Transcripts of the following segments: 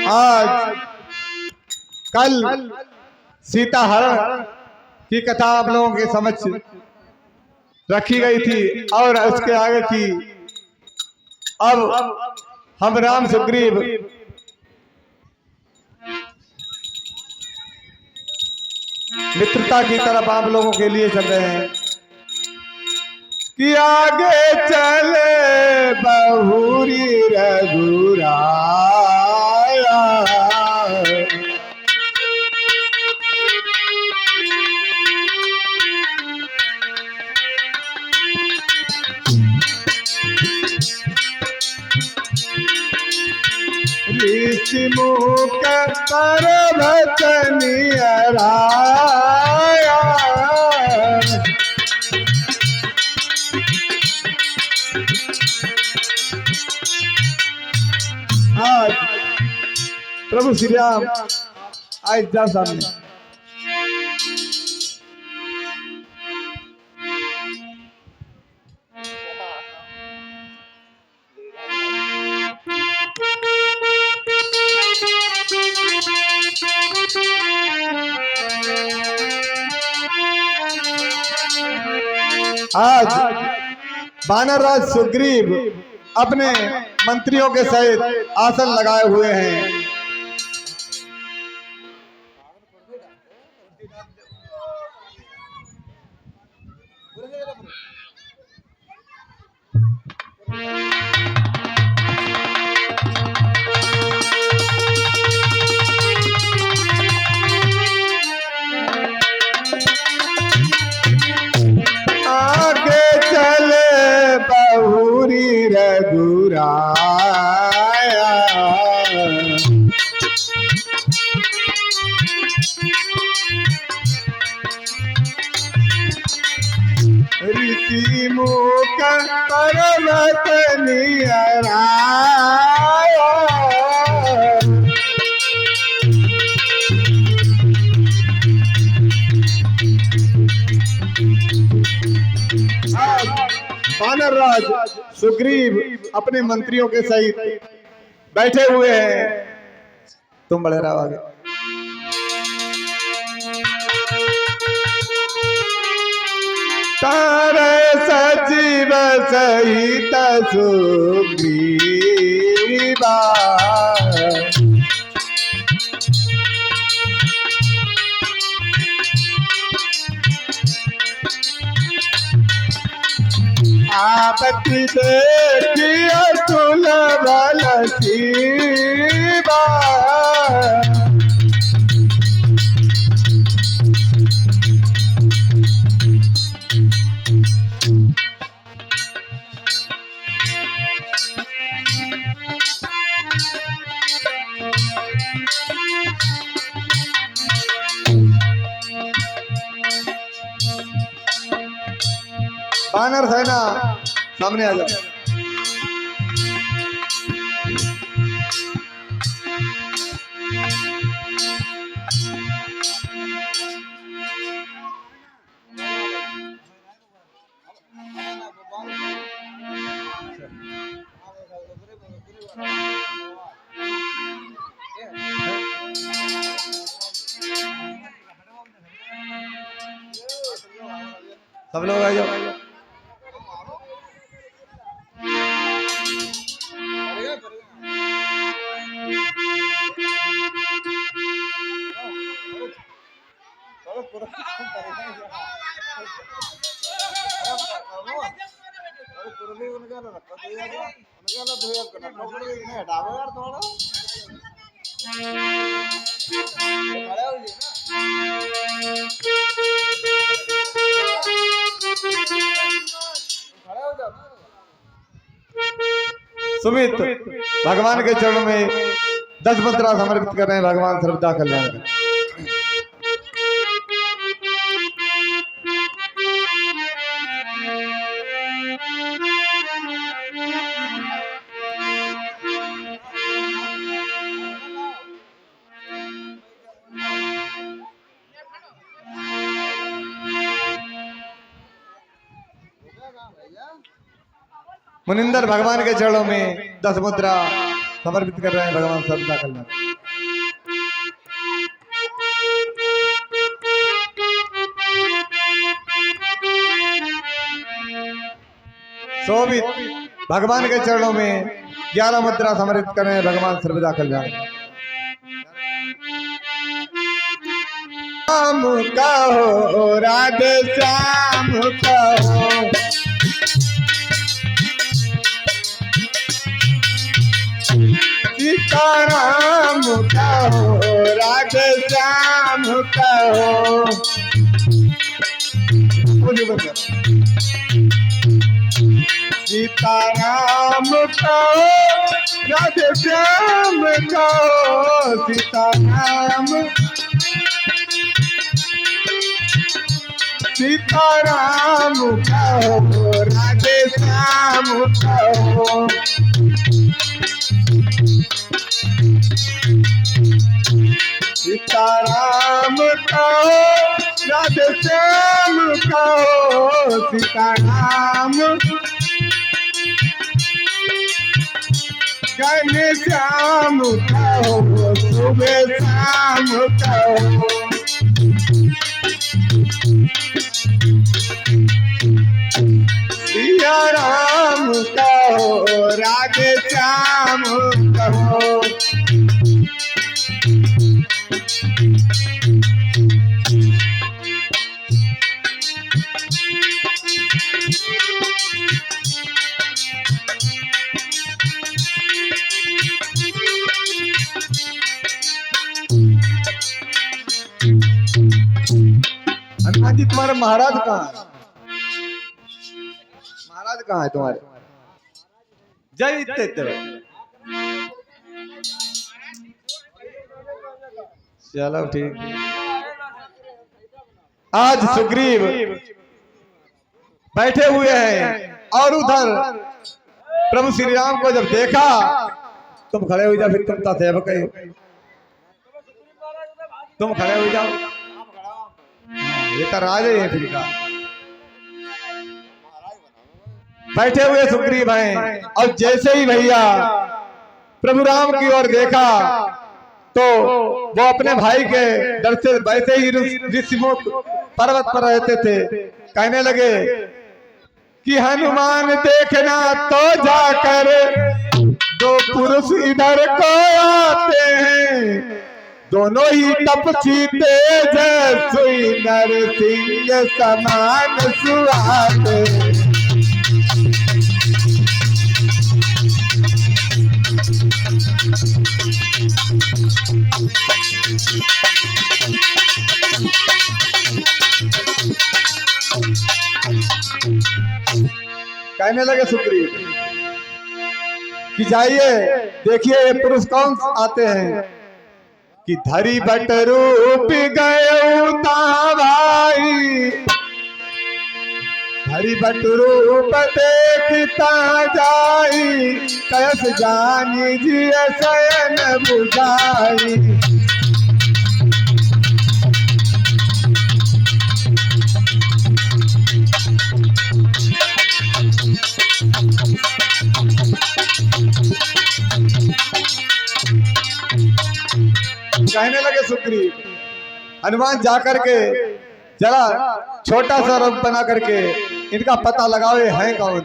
आज कल सीता हरण की कथा आप लोगों के समक्ष रखी गई थी और उसके आगे की अब हम राम सुग्रीव मित्रता की तरफ आप लोगों के लिए चल रहे हैं कि आगे चले बहुरी रघुराया। ऋषि मुख पर्वत नियराया। आज प्रभु श्री राम आज जा सामने आज वानरराज सुग्रीव अपने मंत्रियों के सहित आसन लगाए हुए हैं। बहुरी रघुराया। ऋषि मुख पर्वत नियराया। वानरराज सुग्रीव अपने मंत्रियों के सहित बैठे हुए हैं। तुम बड़े रहो आगे। तारे सजीव सहित सुग्रीवा। आपकी देखिए तुलबल शिवा। वानर सेना सामने आ जाओ। सब लोग आ जाओ। सुमित भगवान के चरणों में 10 मंत्रा समर्पित कर रहे हैं। भगवान सर्वदा कल्याण करें। मुनिंदर भगवान के चरणों में 10 मुद्रा समर्पित कर रहे हैं। भगवान सर्वदा कल्याण। शोभित भगवान के चरणों में 11 मुद्रा समर्पित कर रहे हैं। भगवान सर्वदा कल्याण। श्याम कहो राधे श्याम कहो, सीताराम कहो राधे श्याम कहो। सीताराम कहो राधे श्याम कहो, सीताराम सीताराम कहो राधे श्याम कहो। सीताराम कहो राधे श्याम कहो, सीताराम घन श्याम कहो, सुबह श्याम कहो। सिया राम कहो राधे श्याम कहो। हनुमान जी तुम्हारे महाराज कहाँ है? महाराज कहाँ है तुम्हारे? जय इत्ते। चलो ठीक। आज सुग्रीव बैठे हुए हैं और उधर प्रभु श्री राम को जब देखा, तुम खड़े हो जाओ, फिर तुम सेवक हो, तुम खड़े हो जाओ। ये तो राजे हैं फिर का। बैठे हुए सुग्रीव हैं और जैसे ही भैया प्रभु राम की ओर देखा तो वो अपने भाई के डर से वैसे ही ऋषिमुख पर्वत पर रहते थे, कहने लगे कि हनुमान देखना तो जाकर दो पुरुष इधर को आते हैं, दोनों ही तपसी तेज सुई नरसिंह समान सुहाते। कहने लगे सुग्रीव कि जाइए देखिए ये पुरुष कौन आते हैं। कि धरी बट रूप गए भाई, धरी बट रूप देखता जाई, कैस जानी जी शयन बुझाई। कहने लगे सुग्रीव, हनुमान जाकर के जरा छोटा सा रूप बना करके इनका पता लगाओ ये हैं कौन।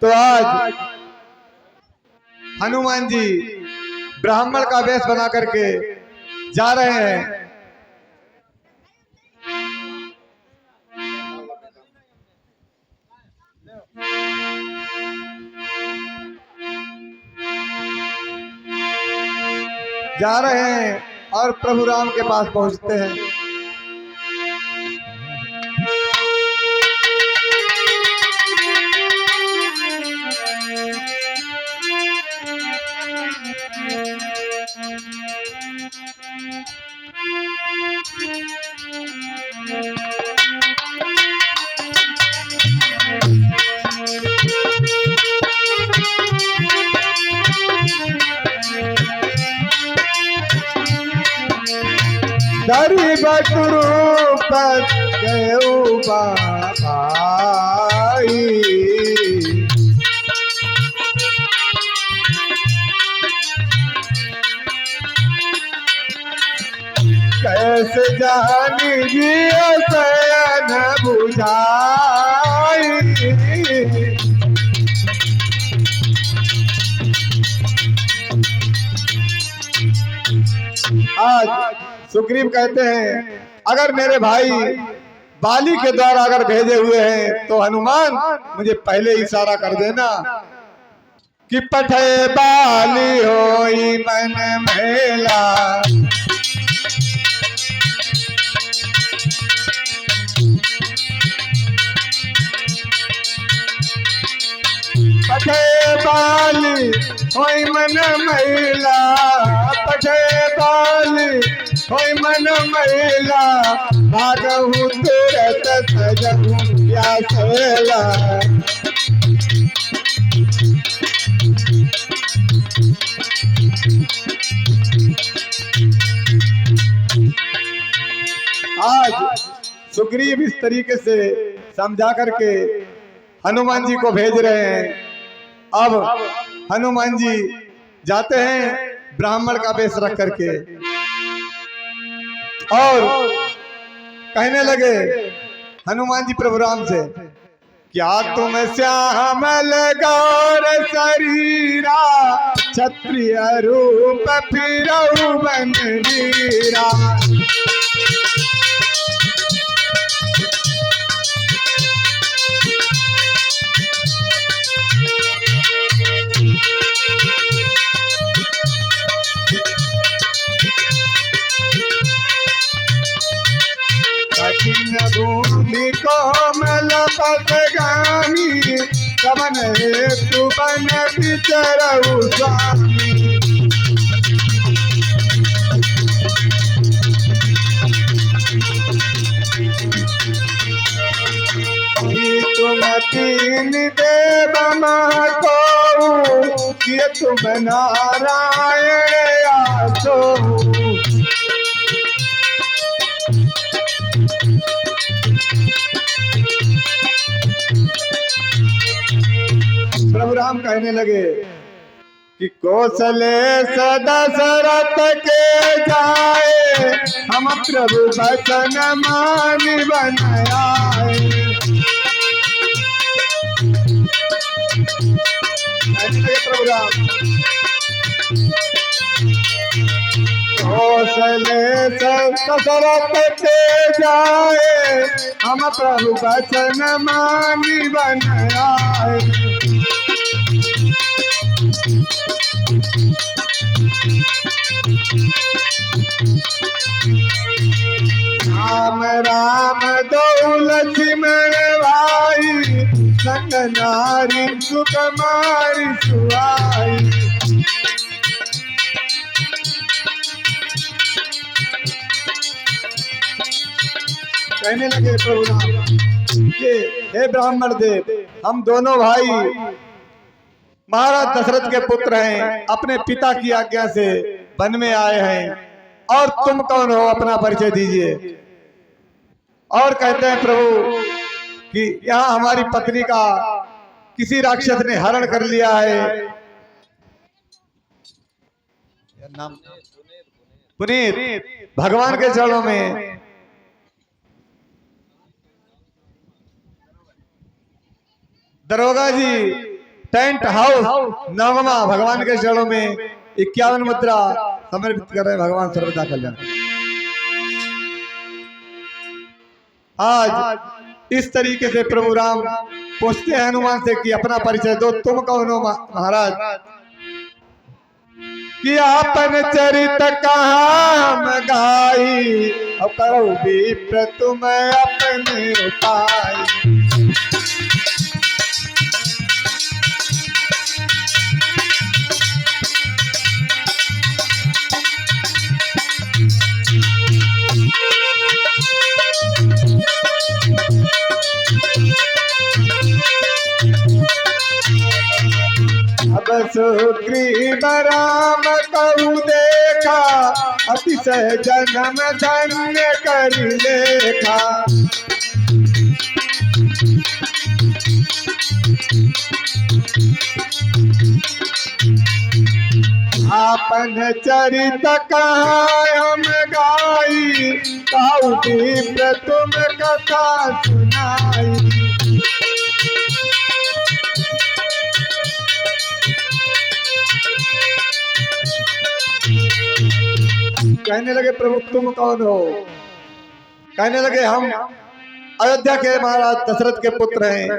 तो आज हनुमान जी ब्राह्मण का वेश बना करके जा रहे हैं। जा रहे हैं और प्रभु राम के पास पहुंचते हैं। धरी बट रूप गए भाई, ऐसे जानी जियो सयन बुझाई। आज सुग्रीव कहते हैं अगर मेरे भाई बाली के द्वारा अगर भेजे हुए हैं तो हनुमान मुझे पहले इशारा कर देना कि पठे बाली होई मन मेला। पठे बाली होई मन मैला, पठे बाली होई मन मैला, भागहु तुरत सजहु प्यासेला। आज सुग्रीव इस तरीके से समझा करके हनुमान जी को भेज रहे हैं। अब हनुमान जी जाते हैं ब्राह्मण का वेश रख करके और कहने लगे हनुमान जी प्रभु राम से, क्या तुम श्यामल गौर शरीरा, क्षत्रिय रूप फिरऊ बन वीरा। कठिन भूमि कोमल पथगामी, कवन हेतु बन विचरऊ स्वामी। तुम तीन देव महको, किए तुम नारायण आसो। प्रभु राम कहने लगे कि कौशले दशरथ के जाए, हम प्रभु वचन मानि बन आए। प्रभु राम कौशले दशरथ के जाए, हम प्रभु वचन मानि बन आए। राम राम दौलत में भाई, संग नारी सुकुमारी सुहाई। कहने लगे प्रभु राम कि हे ब्राह्मण देव, हम दोनों भाई महाराज दशरथ के पुत्र हैं, अपने पिता की आज्ञा से वन में आए हैं, और तुम कौन हो, अपना परिचय दीजिए। और कहते हैं प्रभु कि यहाँ हमारी पत्नी का किसी राक्षस ने हरण कर लिया है। नाम पुनीत भगवान के चरणों में दरोगा जी टेंट हाउस नवमा भगवान के चरणों में 51 मुद्रा समर्पित कर रहे हैं। भगवान सर्वदा कल्याण। आज इस तरीके से प्रभु राम पूछते हैं हनुमान से कि अपना परिचय दो, तुम कौन हो महाराज। कि आपन चरित कहाँ हम गाई, और करो विप्र तुम अपने उपाय। अब सुग्रीव राम कहु देखा, अतिशय जन्म धन्य कर लेखा। आपन चरित कहाँ हम गाई, ताऊ दीप तुम कथा सुनाई। कहने लगे प्रभु तुम कौन हो? कहने लगे हम अयोध्या के महाराज दशरथ के पुत्र हैं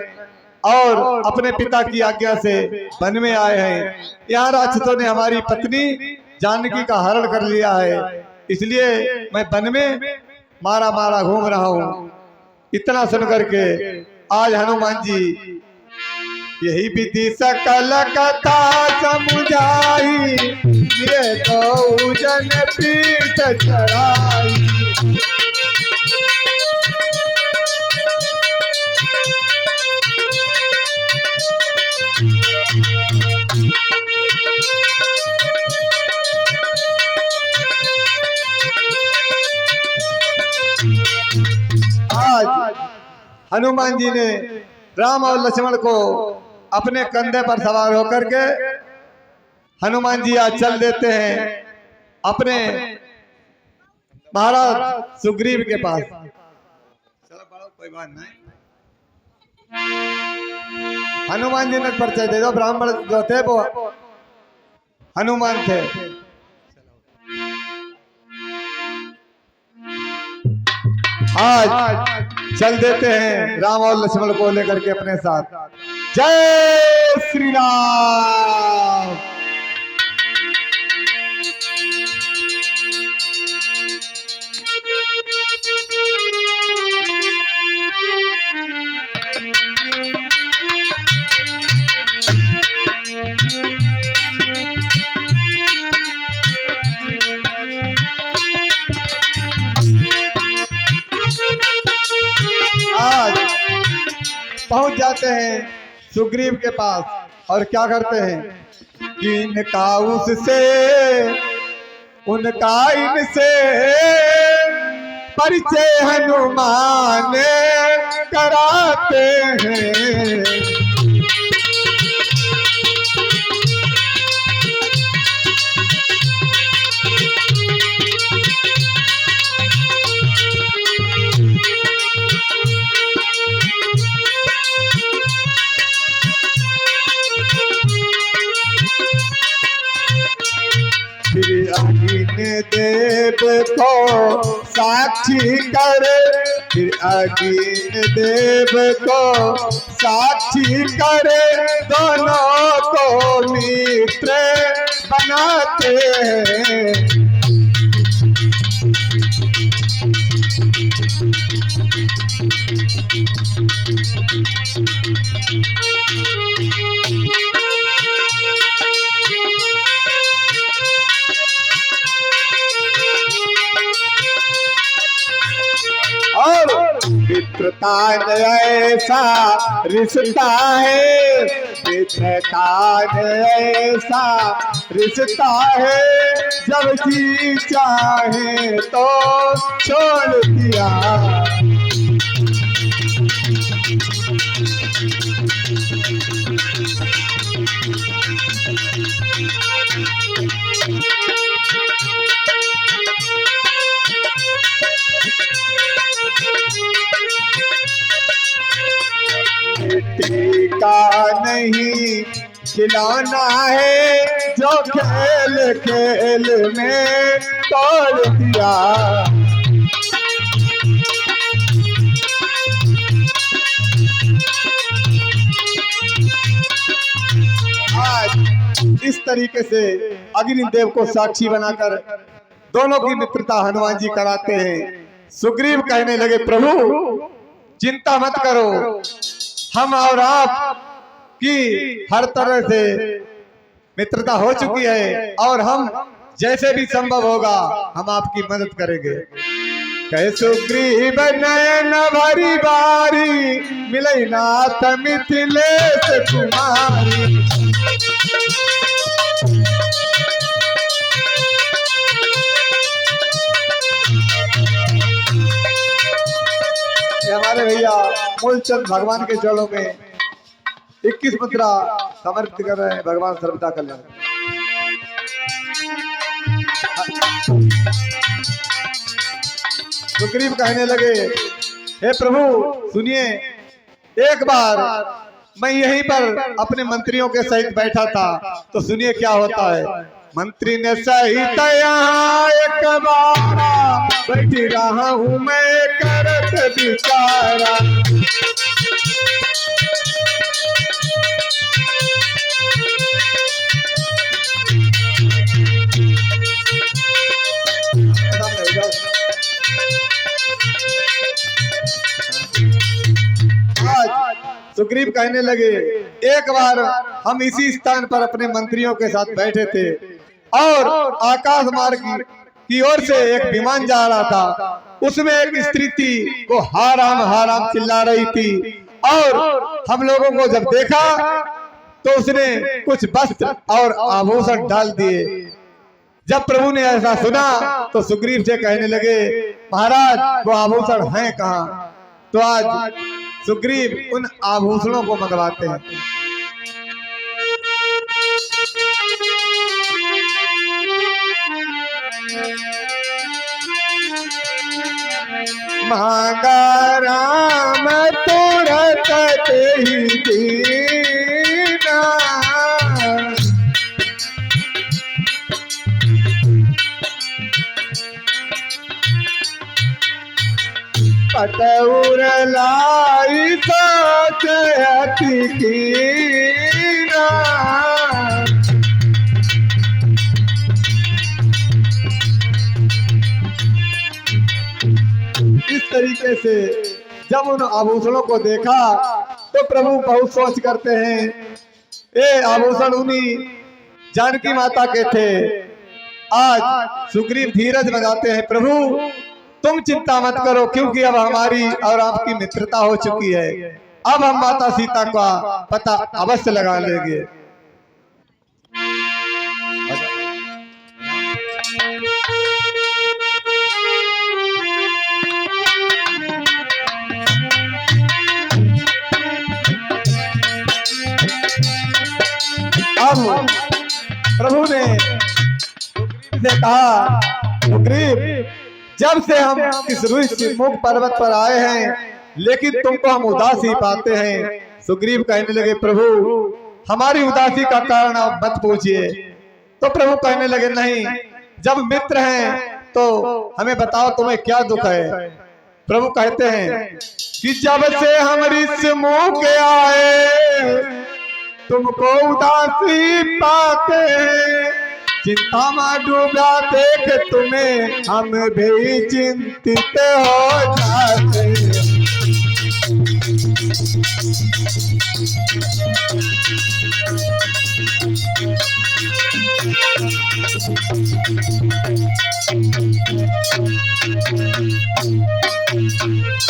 और अपने पिता की आज्ञा से वन में आए हैं। यहाँ राक्षसों ने हमारी पत्नी जानकी का हरण कर लिया है, इसलिए मैं वन में मारा मारा घूम रहा हूँ। इतना सुन करके आज हनुमान जी यही विधि सकल कथा समुझाई, ये तो जन पीठ चढ़ाई। आज हनुमान जी ने राम और लक्ष्मण को अपने कंधे पर सवार होकर के हनुमान जी आज चल देते हैं अपने महाराज सुग्रीव के पास। चलो बड़ो कोई बात नहीं, हनुमान जी ने परिचय दे दो। ब्राह्मण जो थे वो हनुमान थे। आज चल देते हैं राम और लक्ष्मण को लेकर के अपने साथ। जय श्री राम। आज पहुंच जाते हैं सुग्रीव के पास और क्या करते हैं कि इनका उससे उनका इनसे परिचय हनुमान कराते हैं। देव को साक्षी करे, फिर अग्नि देव को साक्षी करे, दोनों को मित्र बनाते हैं। और मित्रता ऐसा रिश्ता है, मित्रता ऐसा रिश्ता है, जब जी चाहे तो छोड़ दिया। का नहीं खिलौना है, जो खेल खेल में तोड़ दिया। आज इस तरीके से अग्निदेव को साक्षी बनाकर दोनों की मित्रता हनुमान जी कराते हैं। सुग्रीव कहने लगे प्रभु चिंता मत करो, हम और आप की हर तरह से मित्रता हो चुकी है और हम जैसे भी संभव होगा हम आपकी मदद करेंगे। कहे सुग्रीव नयन भरी बारी, मिले नाथ मिथिलेश कुमारी। हमारे भैया मूलचंद भगवान के चरणों में 21 मुद्रा समर्पित कर रहे हैं। भगवान सर्वदा कल्याण। सुग्रीव कहने लगे, हे प्रभु सुनिए, एक बार मैं यहीं पर अपने मंत्रियों के सहित बैठा था, तो सुनिए क्या होता है। मंत्री ने सहित यहाँ एक बार बैठी रहा हूँ मैं करत विचारा। सुग्रीव कहने लगे, एक बार हम इसी स्थान पर अपने मंत्रियों के साथ बैठे थे और आकाश मार्ग की ओर से एक विमान जा रहा था। उसमें एक स्त्री थी, वो हाराम हाराम चिल्ला रही थी और हम लोगों को जब देखा तो उसने कुछ वस्त्र और आभूषण डाल दिए। जब प्रभु ने ऐसा सुना तो सुग्रीव से कहने लगे, महाराज वो आभूषण हैं कहाँ? तो आज सुग्रीव उन आभूषणों को मंगवाते हैं। मांगा राम तुरत ही दीना, पटौर लाई सोच अति कीना। इस तरीके से जब उन आभूषणों को देखा तो प्रभु बहुत सोच करते हैं, ये आभूषण उन्हीं जानकी माता के थे। आज सुग्रीव धीरज लगाते हैं, प्रभु तुम चिंता मत करो, क्योंकि अब हमारी और आपकी मित्रता हो चुकी है। अब हम माता सीता का पता अवश्य लगा लेंगे। अब प्रभु ने से कहा, सुग्रीव जब से हम इस ऋषिमुख पर्वत पर आए हैं, लेकिन तुमको हम उदासी पाते हैं। सुग्रीव कहने लगे, प्रभु हमारी उदासी का कारण आप मत पूछिए। तो प्रभु कहने लगे, नहीं, जब मित्र हैं तो हमें बताओ तुम्हें क्या दुख है। प्रभु कहते हैं कि जब से हम ऋषिमुख आए तुमको उदासी पाते हैं, चिंता में डूबा देख तुम्हें हम भी चिंतित हो जाते।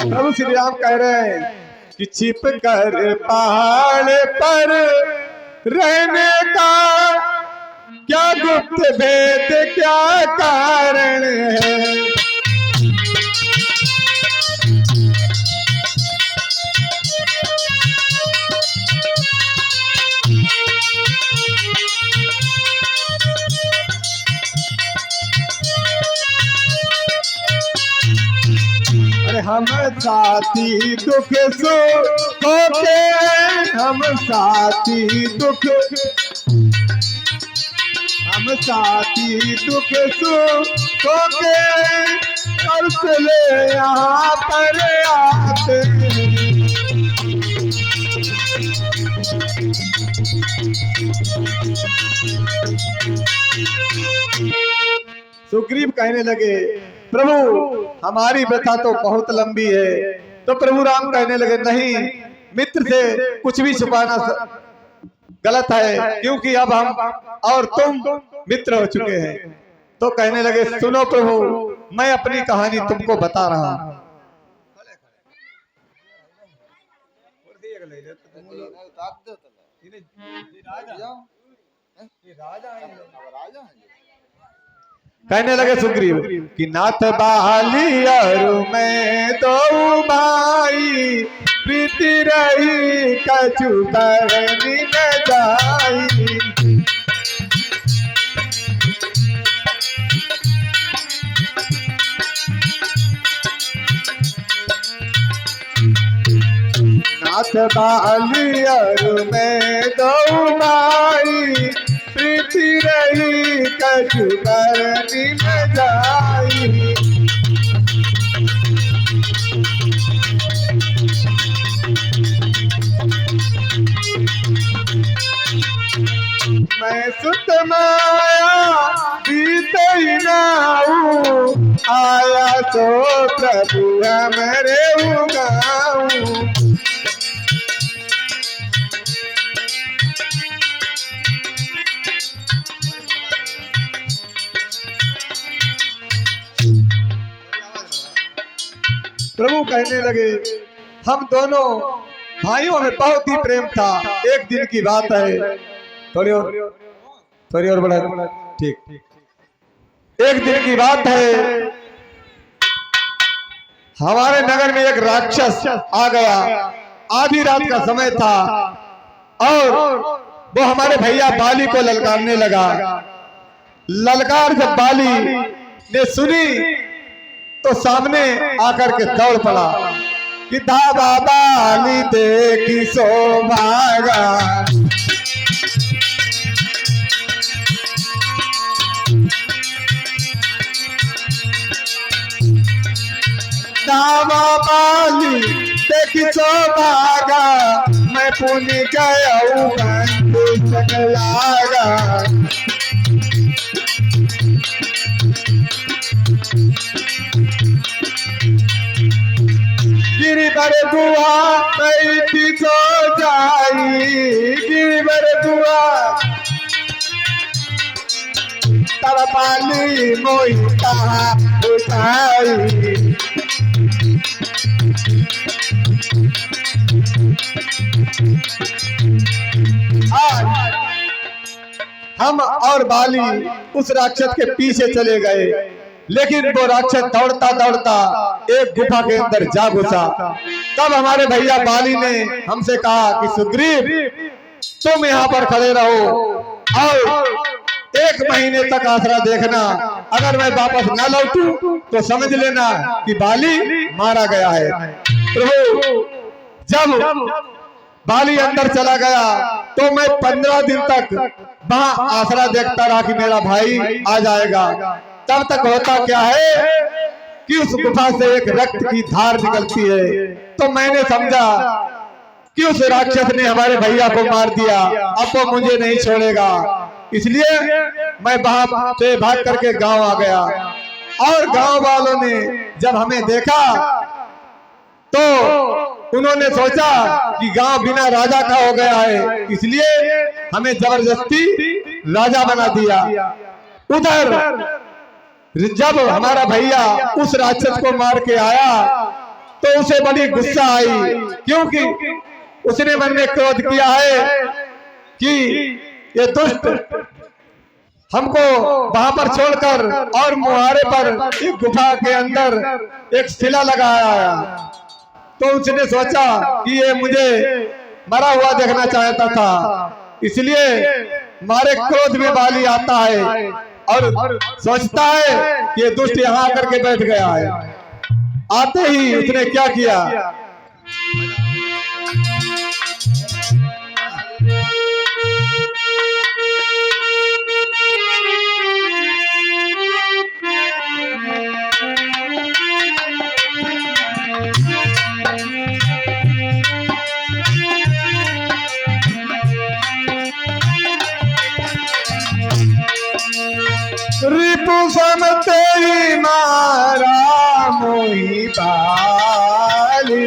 प्रभु श्री राम कह रहे हैं कि छिप कर पहाड़ पर रहने का क्या गुप्त भेद क्या कारण है। अरे हम साथी दुख सुख के, हम साथी दुख, हम साथी दुख सुख के अर्थ ले यहाँ पर आते हैं। सुग्रीव कहने लगे, प्रभु हमारी व्यथा तो बहुत लंबी है। तो प्रभु राम कहने लगे, नहीं, मित्र से कुछ भी छुपाना गलत है, क्योंकि अब हम और तुम मित्र हो चुके हैं। तो कहने लगे, सुनो प्रभु, मैं अपनी कहानी तुमको बता रहा हूं। कहने लगे सुग्रीव कि नाथ बाली और मैं दो भाई, प्रीति रही कछु करनी न जाई। बाली और मैं दो भाई, प्रीति रही कछु करनी न जाई। मैं सुत माया बीत ही नाऊ, आया तो प्रभु हमरे उगाऊ। प्रभु कहने लगे, हम दोनों भाइयों में बहुत ही प्रेम था। एक दिन की बात है, थोड़ी और बढ़ा, ठीक। एक दिन की बात है, हमारे नगर में एक राक्षस आ गया। आधी रात का समय था और वो हमारे भैया बाली को ललकारने लगा। ललकार जब बाली ने सुनी तो सामने आकर के दौड़ पड़ा कि धावा बाली देखी सो भागा। धावा बाली देखी सो भागा, मैं पुण्य गया लागा। गिरिवर दुआ मैं सो जाई, गिरिवर दुआ तब पाली मोहिता उठाई। हम और बाली उस राक्षस के पीछे चले गए, लेकिन वो राक्षस दौड़ता दौड़ता एक गुफा के अंदर जा घुसा। तब हमारे भैया बाली ने हमसे कहा कि सुग्रीव तुम यहाँ पर खड़े रहो और 1 महीने तक आसरा देखना। अगर मैं वापस न लौटूं तो समझ लेना कि बाली मारा गया है। प्रभु जब बाली अंदर चला गया तो मैं 15 दिन तक वहां आसरा देखता रहा कि मेरा भाई आ जाएगा। तब तक होता क्या है कि उस गुफा से एक रक्त की धार निकलती है। तो मैंने समझा कि उस राक्षस ने हमारे भैया को मार दिया, अब वो मुझे नहीं छोड़ेगा। इसलिए मैं वहां से भाग करके गांव आ गया और गांव वालों ने जब हमें देखा तो उन्होंने सोचा कि गांव बिना राजा का हो गया है, इसलिए हमें जबरदस्ती राजा बना दिया। उधर जब हमारा भैया उस राक्षस को मार के आया तो उसे बड़ी गुस्सा आई, क्योंकि उसने मन में क्रोध किया है कि ये दुष्ट हमको वहां पर छोड़कर और मुहारे पर एक गुफा के अंदर एक शिला लगाया। तो उसने सोचा कि ये मुझे मरा हुआ देखना चाहता था, इसलिए मारे क्रोध में बाली आता है और सोचता है कि ये दुष्ट यहाँ आकर के बैठ गया है। आते ही उसने क्या किया, रिपु समते ही मारा मोही बाली।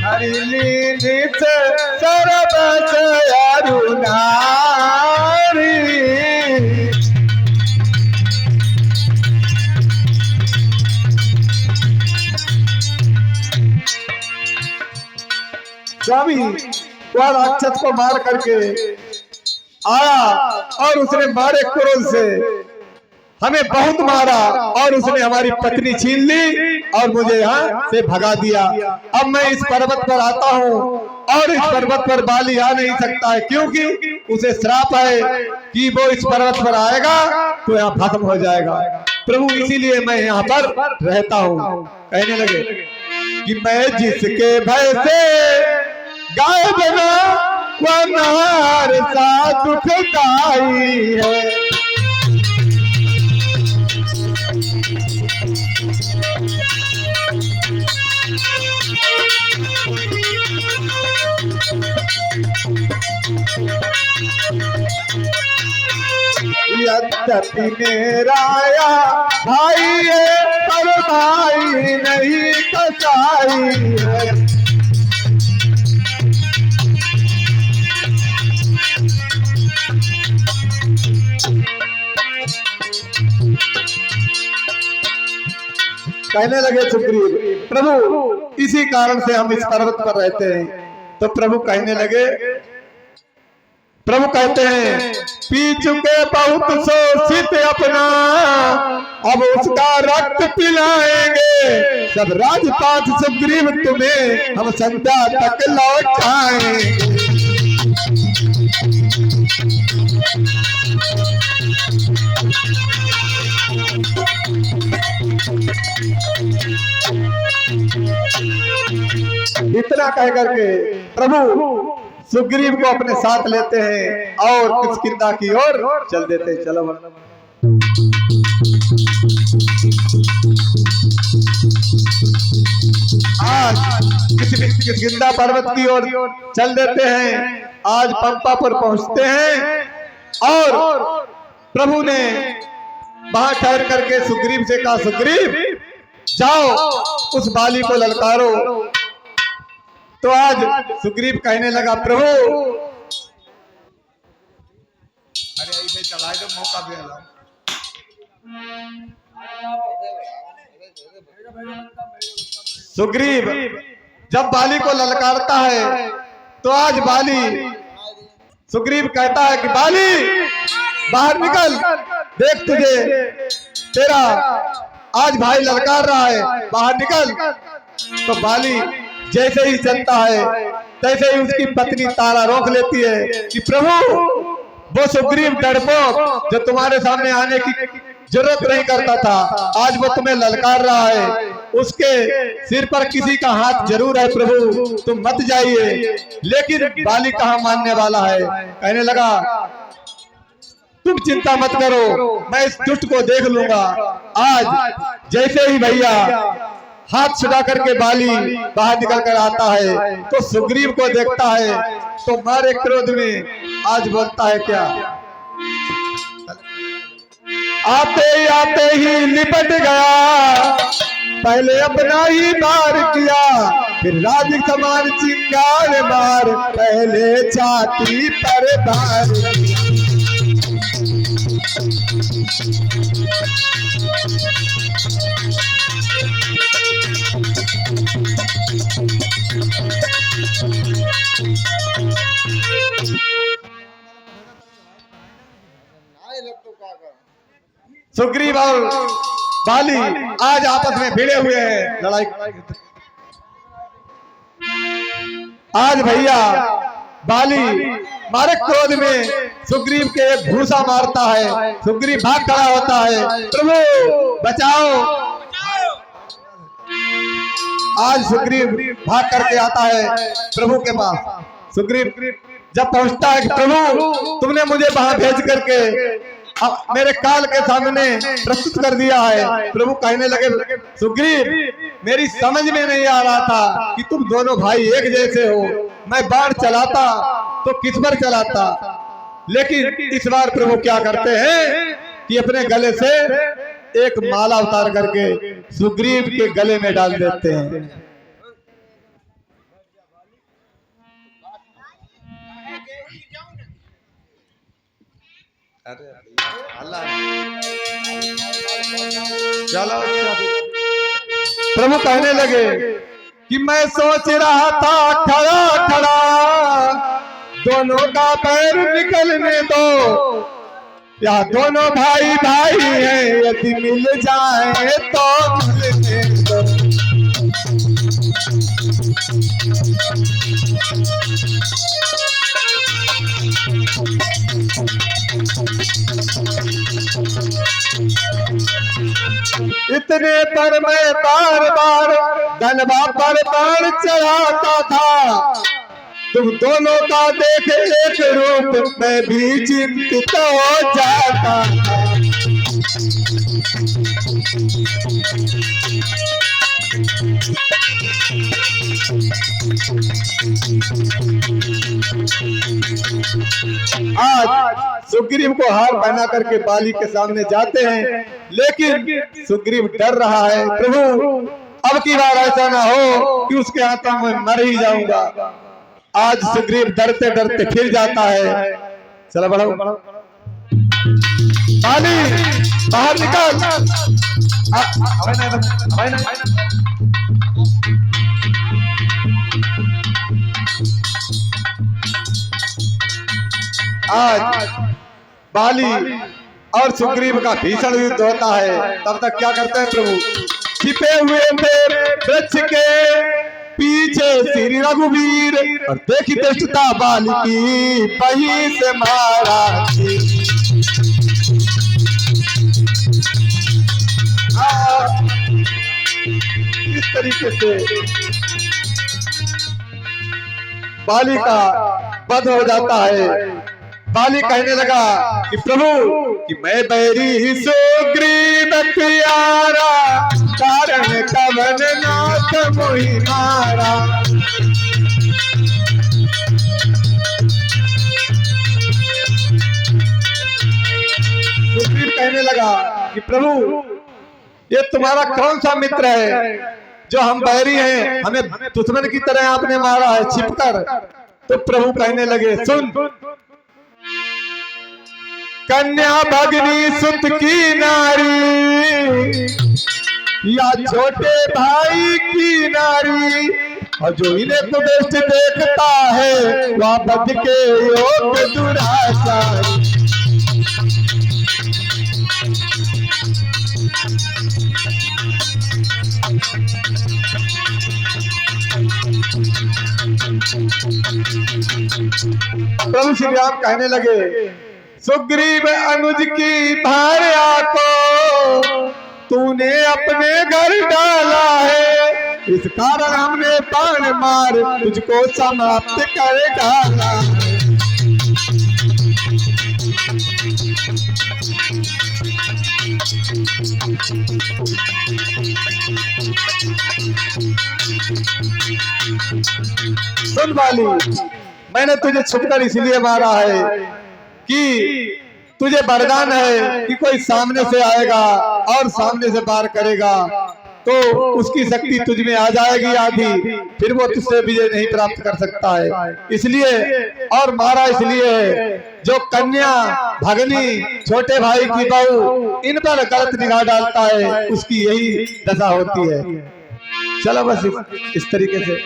हरिली नित सरबत अरुणारी। स्वामी वह राक्षस को मार करके आया और उसने मारे क्रोध से हमें बहुत मारा और उसने हमारी पत्नी छीन ली और मुझे यहाँ से भगा दिया। अब मैं इस पर्वत पर आता हूँ और इस पर्वत पर बाली आ नहीं सकता है, क्योंकि उसे श्राप है कि वो इस पर्वत पर आएगा तो यहाँ भस्म हो जाएगा। प्रभु इसीलिए मैं यहाँ पर रहता हूँ। कहने लगे कि मैं जिसके भय से गाय बना वह नार सा दुखदाई है। यद्यपि मेरा या भाई है पर भाई नहीं कसाई है। कहने लगे सुग्रीव, प्रभु इसी कारण से हम इस पर्वत पर रहते हैं। तो प्रभु कहने लगे, प्रभु कहते हैं पी चुके बहुत शोषित अपना, अब उसका रक्त पिलाएंगे। सब राजपाट सुग्रीव तुम्हें हम संध्या तक लौटाएंगे। इतना कह करके प्रभु सुग्रीव को अपने साथ लेते हैं और किष्किंधा की ओर चल देते हैं। चलो आज किष्किंधा पर्वत की ओर चल देते हैं। आज पंपापुर पहुंचते हैं और प्रभु ने वहां ठहर करके सुग्रीव से कहा, सुग्रीव जाओ उस बाली को ललकारो। तो आज सुग्रीव कहने लगा, प्रभु अरे ऐसे चलाए तो मौका भी लो। सुग्रीव जब बाली को ललकारता है तो आज बाली सुग्रीव कहता है कि बाली बाहर निकल, देख तुझे तेरा आज भाई ललकार रहा है, बाहर निकल। तो बाली जैसे ही चलता है तैसे ही उसकी पत्नी तारा रोक लेती है कि प्रभु वो सुग्रीव डरपोक जो तुम्हारे सामने आने की जरूरत नहीं करता था, आज वो तुम्हें ललकार रहा है। उसके सिर पर किसी का हाथ जरूर है, प्रभु तुम मत जाइए। लेकिन बाली कहाँ मानने वाला है। कहने लगा, तुम चिंता मत करो, मैं इस दुष्ट को देख लूंगा। आज जैसे ही भैया हाथ छुड़ा करके बाली बाहर निकल कर आता है तो सुग्रीव को देखता है तो मारे क्रोध में आज बोलता है क्या, आते ही निपट गया, पहले अपना ही मार किया, फिर राज समान चिंगार मार, पहले छाती पर बार। सुग्रीव और बाली आज आपस में भिड़े हुए हैं, लड़ाई। आज भैया बाली मारे क्रोध में सुग्रीव के एक घूसा मारता है। सुग्रीव भाग खड़ा होता है, प्रभु बचाओ। आज सुग्रीव भाग करके आता है प्रभु के पास। सुग्रीव जब पहुंचता है कि प्रभु तुमने मुझे वहां भेज करके मेरे काल के सामने प्रस्तुत कर दिया है। प्रभु कहने लगे, सुग्रीव मेरी समझ में नहीं आ रहा था कि तुम दोनों भाई एक जैसे हो। मैं बाण चलाता तो किस पर चलाता, लेकिन इस बार प्रभु क्या करते हैं कि अपने गले से एक माला उतार करके सुग्रीव के गले में डाल देते हैं। चलो प्रभु कहने लगे कि मैं सोच रहा था खड़ा खड़ा दोनों का पैर निकलने दो, या दोनों भाई भाई हैं, यदि मिल जाए तो मिलने दो। इतने पर मैं बार बार धनवा पर बाण चढ़ाता था। तुम दोनों का देख एक रूप मैं भी चिंतित हो जाता था। आज सुग्रीव को हार पहना करके बाली के सामने जाते हैं, लेकिन सुग्रीव डर रहा है, प्रभु अब की बार ऐसा ना हो कि उसके हाथों में मर ही जाऊंगा। आज सुग्रीव डरते डरते फिर जाता है। चलो बढ़ो बाली बाहर निकल। आज बाली और सुग्रीव का भीषण युद्ध होता है। तब तक क्या करते हैं प्रभु, छिपे हुए थे वृक्ष के पीछे श्री रघुवीर, और देखी दृष्टता बाली की वहीं से मारा। इस तरीके से बाली का वध हो जाता है। बाली कहने लगा कि प्रभु कि मैं बैरी सुग्रीव प्यारा, कारण कवन नाथ मोहि मारा। सुग्रीव कहने लगा कि प्रभु ये तुम्हारा कौन सा मित्र है जो हम बैरी हैं, हमें दुश्मन की तरह आपने मारा है छिपकर। तो प्रभु कहने लगे, सुन कन्या भगनी सुत की नारी, या छोटे भाई की नारी, और जो इन्हें तो बेस्ट देखता है वह बद के योग दुराचारी। प्रभु श्री राम कहने लगे, सुग्रीव अनुज की भार्या को तूने अपने घर डाला है, इस कारण हमने बाण मार तुझको समाप्त कर डाला। सुन बाली, मैंने तुझे छुपकर इसलिए मारा है कि तुझे वरदान है कि कोई सामने से आएगा और सामने से वार करेगा तो उसकी शक्ति तुझ में आ जाएगी आधी, फिर वो तुझसे विजय नहीं प्राप्त कर सकता है। इसलिए और मारा इसलिए है जो कन्या भगनी छोटे भाई की बहू इन पर गलत निगाह डालता है उसकी यही दशा होती है। चलो बस इस तरीके से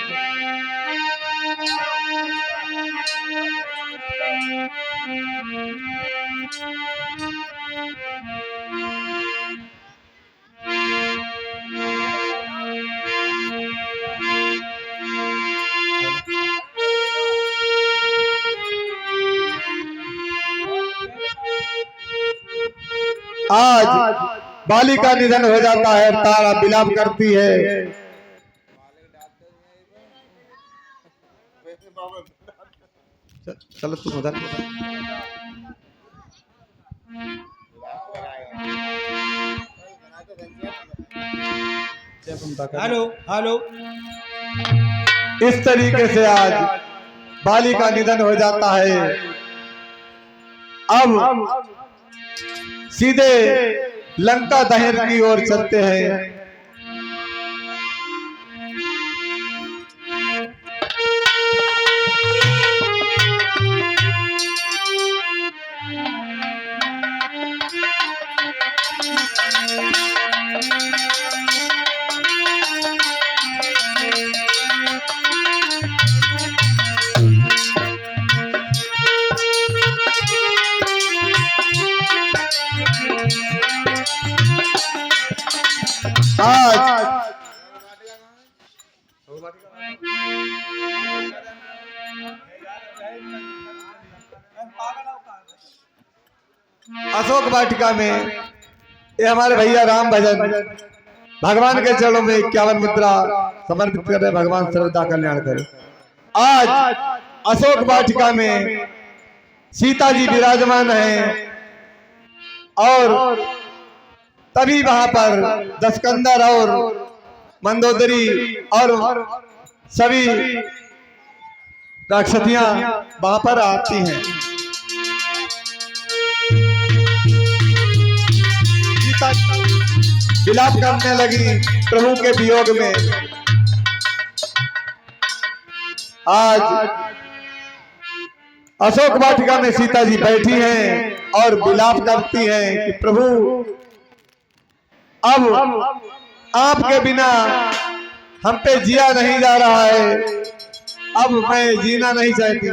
आज बाली का निधन हो जाता है, तारा विलाप करती है। चलो तुम उधर। Hello hello. इस तरीके से आज बाली का निधन हो जाता है। अब सीधे लंका दहन की ओर चलते हैं। अशोक वाटिका में ये हमारे भैया राम भजन भगवान के चरणों में 51 मुद्रा समर्पित कर रहे। भगवान सर्वदा कल्याण करे। आज अशोक वाटिका में सीता जी विराजमान हैं और तभी वहां पर दशकंदर और मंदोदरी और सभी राक्षसियां वहां पर आती हैं। सीता विलाप करने लगी प्रभु के वियोग में। आज अशोक वाटिका में सीता जी बैठी हैं और विलाप करती हैं कि प्रभु अब आपके बिना हम पे जिया नहीं जा रहा है, अब मैं जीना नहीं चाहती।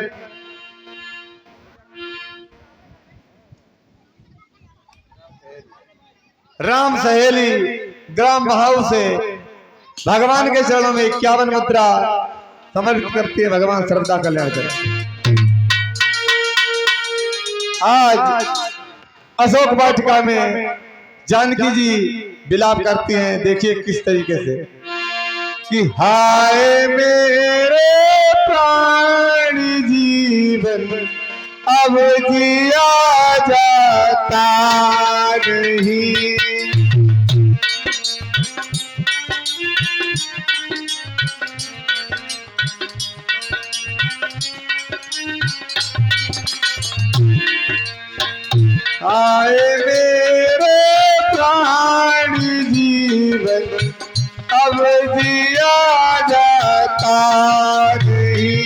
राम सहेली ग्राम बहाऊ से भगवान के चरणों में 51 मुद्रा समर्पित करती है। भगवान सर्वदा कल्याण करे। आज अशोक वाटिका में जानकी जी विलाप करती हैं। देखिए किस तरीके से कि हाय मेरे प्राणी जीवन अब जिया जाता नहीं। हाय मेरे प्राणी जीवन अब जिया जाता नहीं।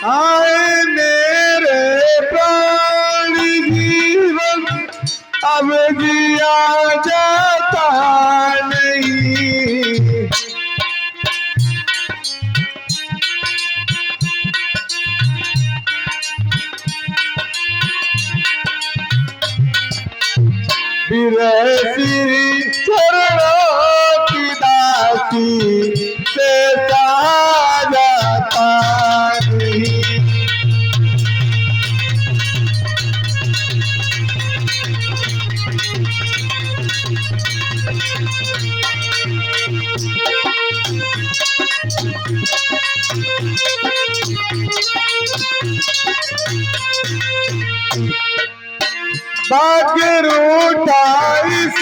हाय मेरे प्राणी जीवन अब जिया जाता नहीं। बिरसी चरणों की दासी से जाता नहीं। भाग्य रूठा इस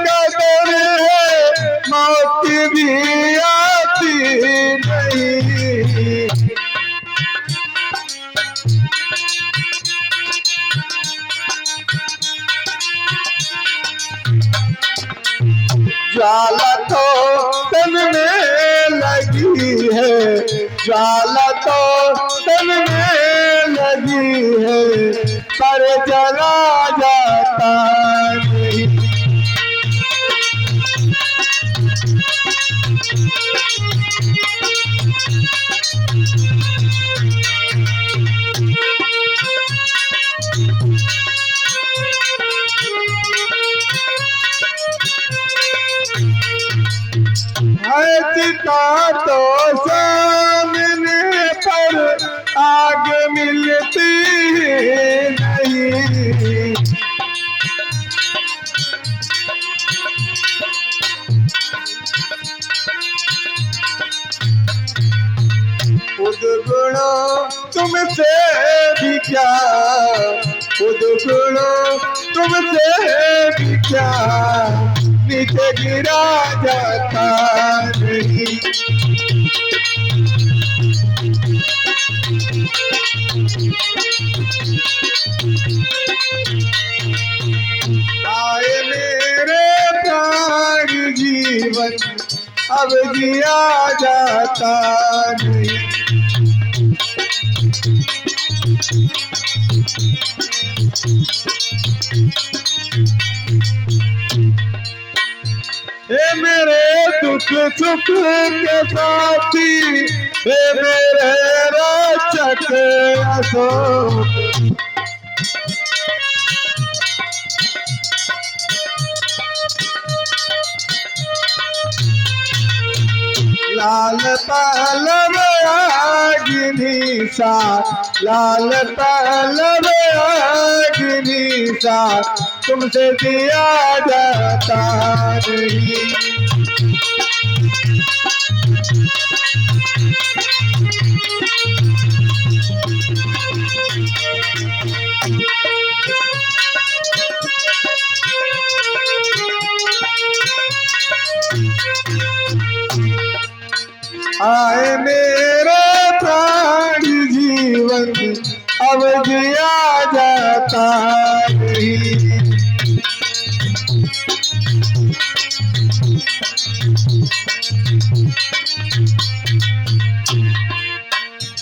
कदर है, मौत भी आती नहीं। ज्वाला तो तन में लगी है, ज्वाला तो तन में लगी है, पर जला जाता नहीं। चिता तो सामने पर आग मिलती नहीं। खुद गुणो तुमसे भी क्या, खुद गुणो तुमसे भी क्या, नीचे गिरा जाता नहीं। आए मेरे प्राण जीवन अब जिया जाता नहीं। हे मेरे दुख सुख के साथी, हे मेरे रक्षक अशोक। लाल पहलव रागिनी सा लाल तलब रागिनी सा तुमसे दिया जाता नहीं। आए मेरा प्राण जीवन अब जिया जाता नहीं।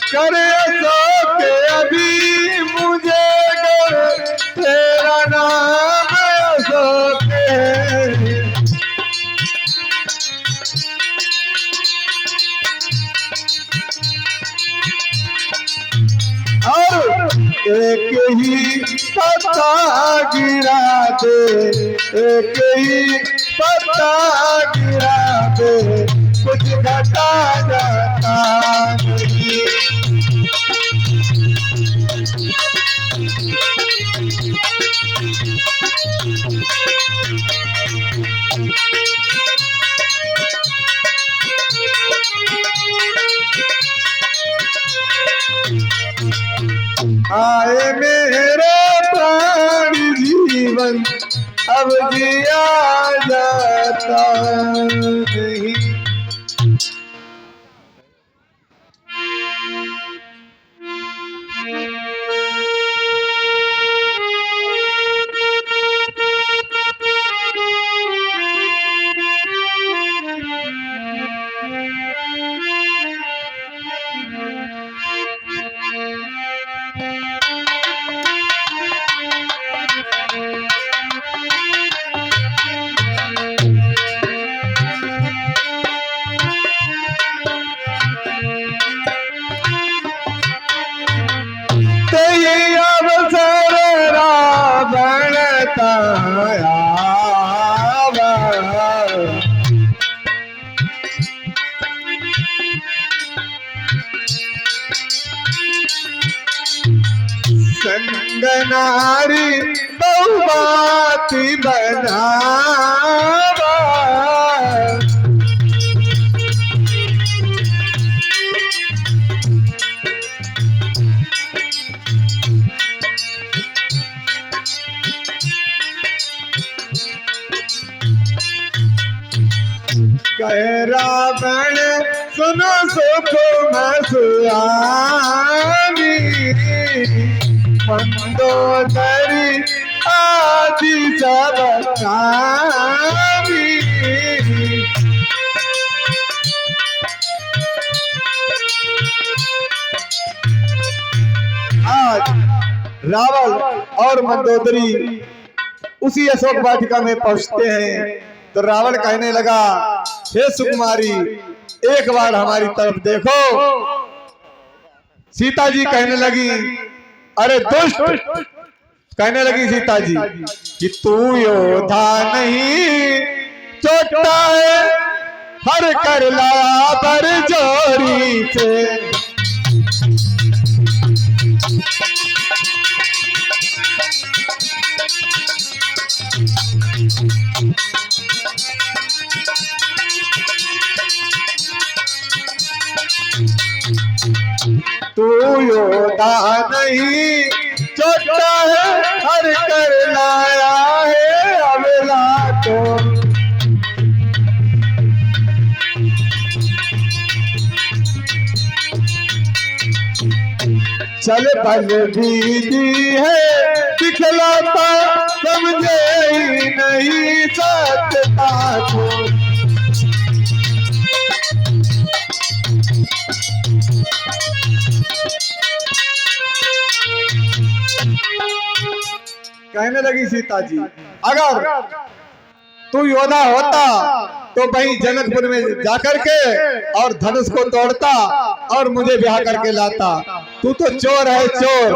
करे सो के अभी मुझे गर तेरा नाम सो के और एक ही पत्ता गिरा दे, एक ही पत्ता गिरा दे, कुछ घटा जाता नहीं। आए मेरे प्राण जीवन अब जिया जाता नहीं। संगनारी बहुबाती बनावा, कह रावण सुनो सुख मसुआनी, मंदोदरी आदि सब कामी। आज रावण और मंदोदरी उसी अशोक वाटिका में पहुंचते हैं तो रावण कहने लगा, हे सुकुमारी एक बार हमारी तरफ देखो। सीता जी कहने लगी, अरे दुष्ट, कहने लगी सीता जी कि तू योद्धा नहीं चोटा है, हर कर लाया पर जोरी से। तू योद्धा नहीं छोटा है, हर कर लाया है अबला तो। चल बल भी दी है दिखलाता, समझे ही नहीं सत्ता को। कहने लगी सीता जी, अगर तू योद्धा होता तो वहीं जनकपुर में जाकर के और धनुष को तोड़ता और मुझे ब्याह करके लाता। तू तो चोर है, चोर।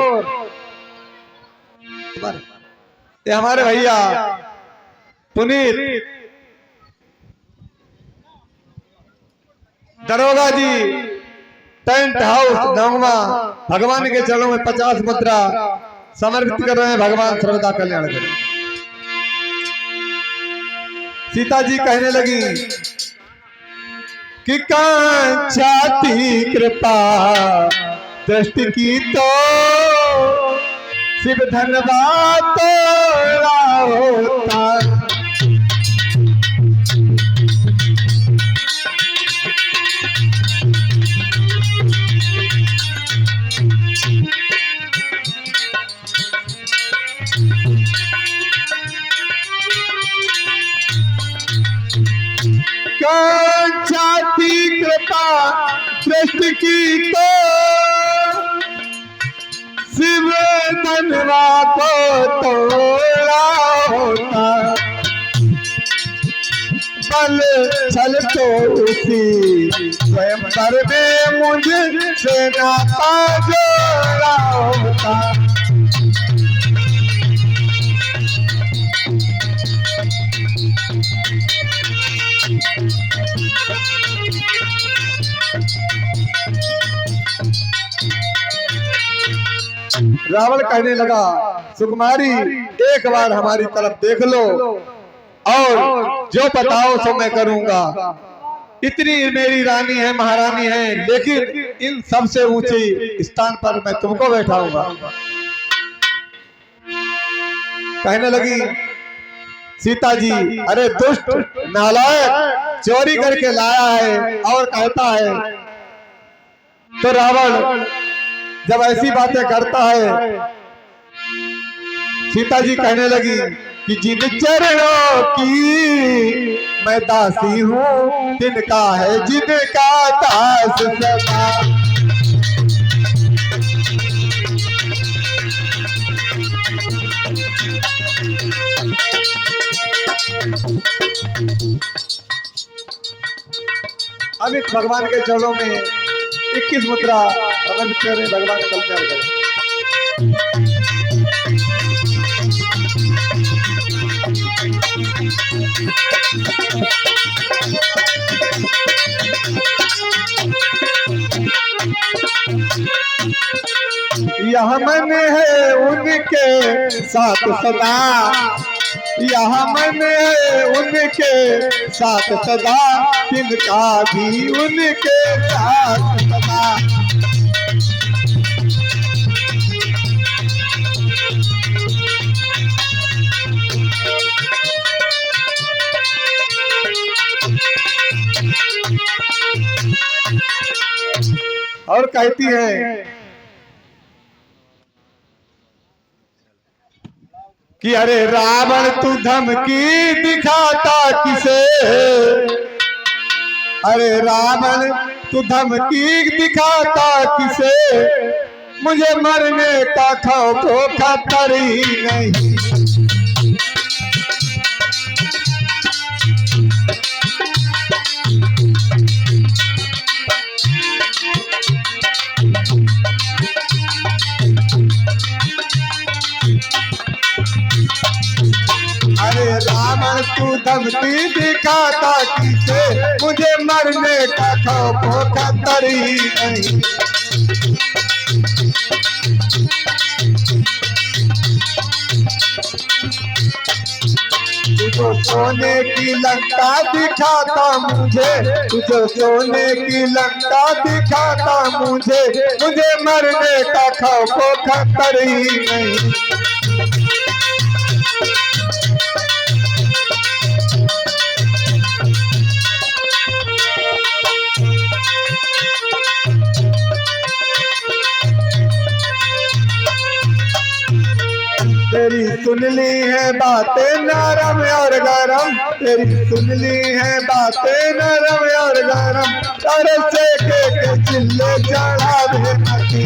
ये हमारे भैया पुनीत दरोगा जी टेंट हाउस नौवा भगवान के चरणों में 50 मुद्रा समर्पित कर रहे हैं। भगवान सर्वदा कल्याण करें। सीता जी कहने लगी कि कांचाती कृपा दृष्टि की तो शिव धनवा तोरा होता। कांचाती कृपा दृष्टि की तो शिव धनवा को तोड़ा होता। बल छल तो उसी स्वयं पर में मुझसे नाता जोड़ा होता। रावण कहने लगा सुकुमारी एक बार हमारी तरफ देख लो और जो बताओ सो मैं करूंगा। इतनी मेरी रानी है, महारानी है, लेकिन इन सबसे ऊंची स्थान पर मैं तुमको बैठाऊंगा। कहने लगी सीता जी अरे दुष्ट नालायक चोरी करके लाया है और कहता है। तो रावण जब ऐसी बातें करता है सीता जी कहने लगी कि जिन चरणों की मैं दासी हूँ तिनका है जिनका दास सदा। अमित भगवान के चरणों में 21 मुद्रा समर्पित करें। भगवान कल्याण करें। यह मन है उनके साथ सदा, यह मन है उनके साथ सदा, तिनका भी उनके साथ सदा। और कहती है कि अरे रावण तू धमकी दिखाता किसे, अरे रावण तू धमकी दिखाता किसे, मुझे मरने का खौफ खतर ही नहीं। अरे रावण तू धमकी दिखाता किसे, मुझे मरने का खौफ खतर ही नहीं। तुझो सोने की लंका दिखाता मुझे, तुझो सोने की लंका दिखाता मुझे, मुझे मरने का खौफ खतर ही नहीं। तेरी सुन ली है बातें नरम और गरम, तेरी सुन ली है बातें नरम और गरम, तरसे के चिल्ले चढ़ा दे मती।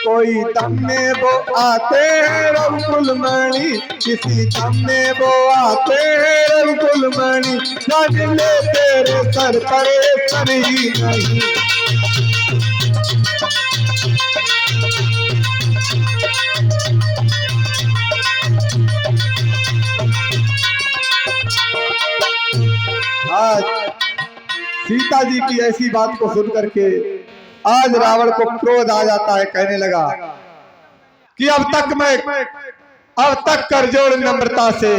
कोई दम में वो आते हैं रघुकुल मणि, किसी दम में वो आते हैं रघुकुल मणि, जान ले तेरे सर पर सर ही नहीं। आज सीता जी की ऐसी बात को सुन करके आज रावण को क्रोध आ जाता है। कहने लगा कि अब तक कर जोड़ नम्रता से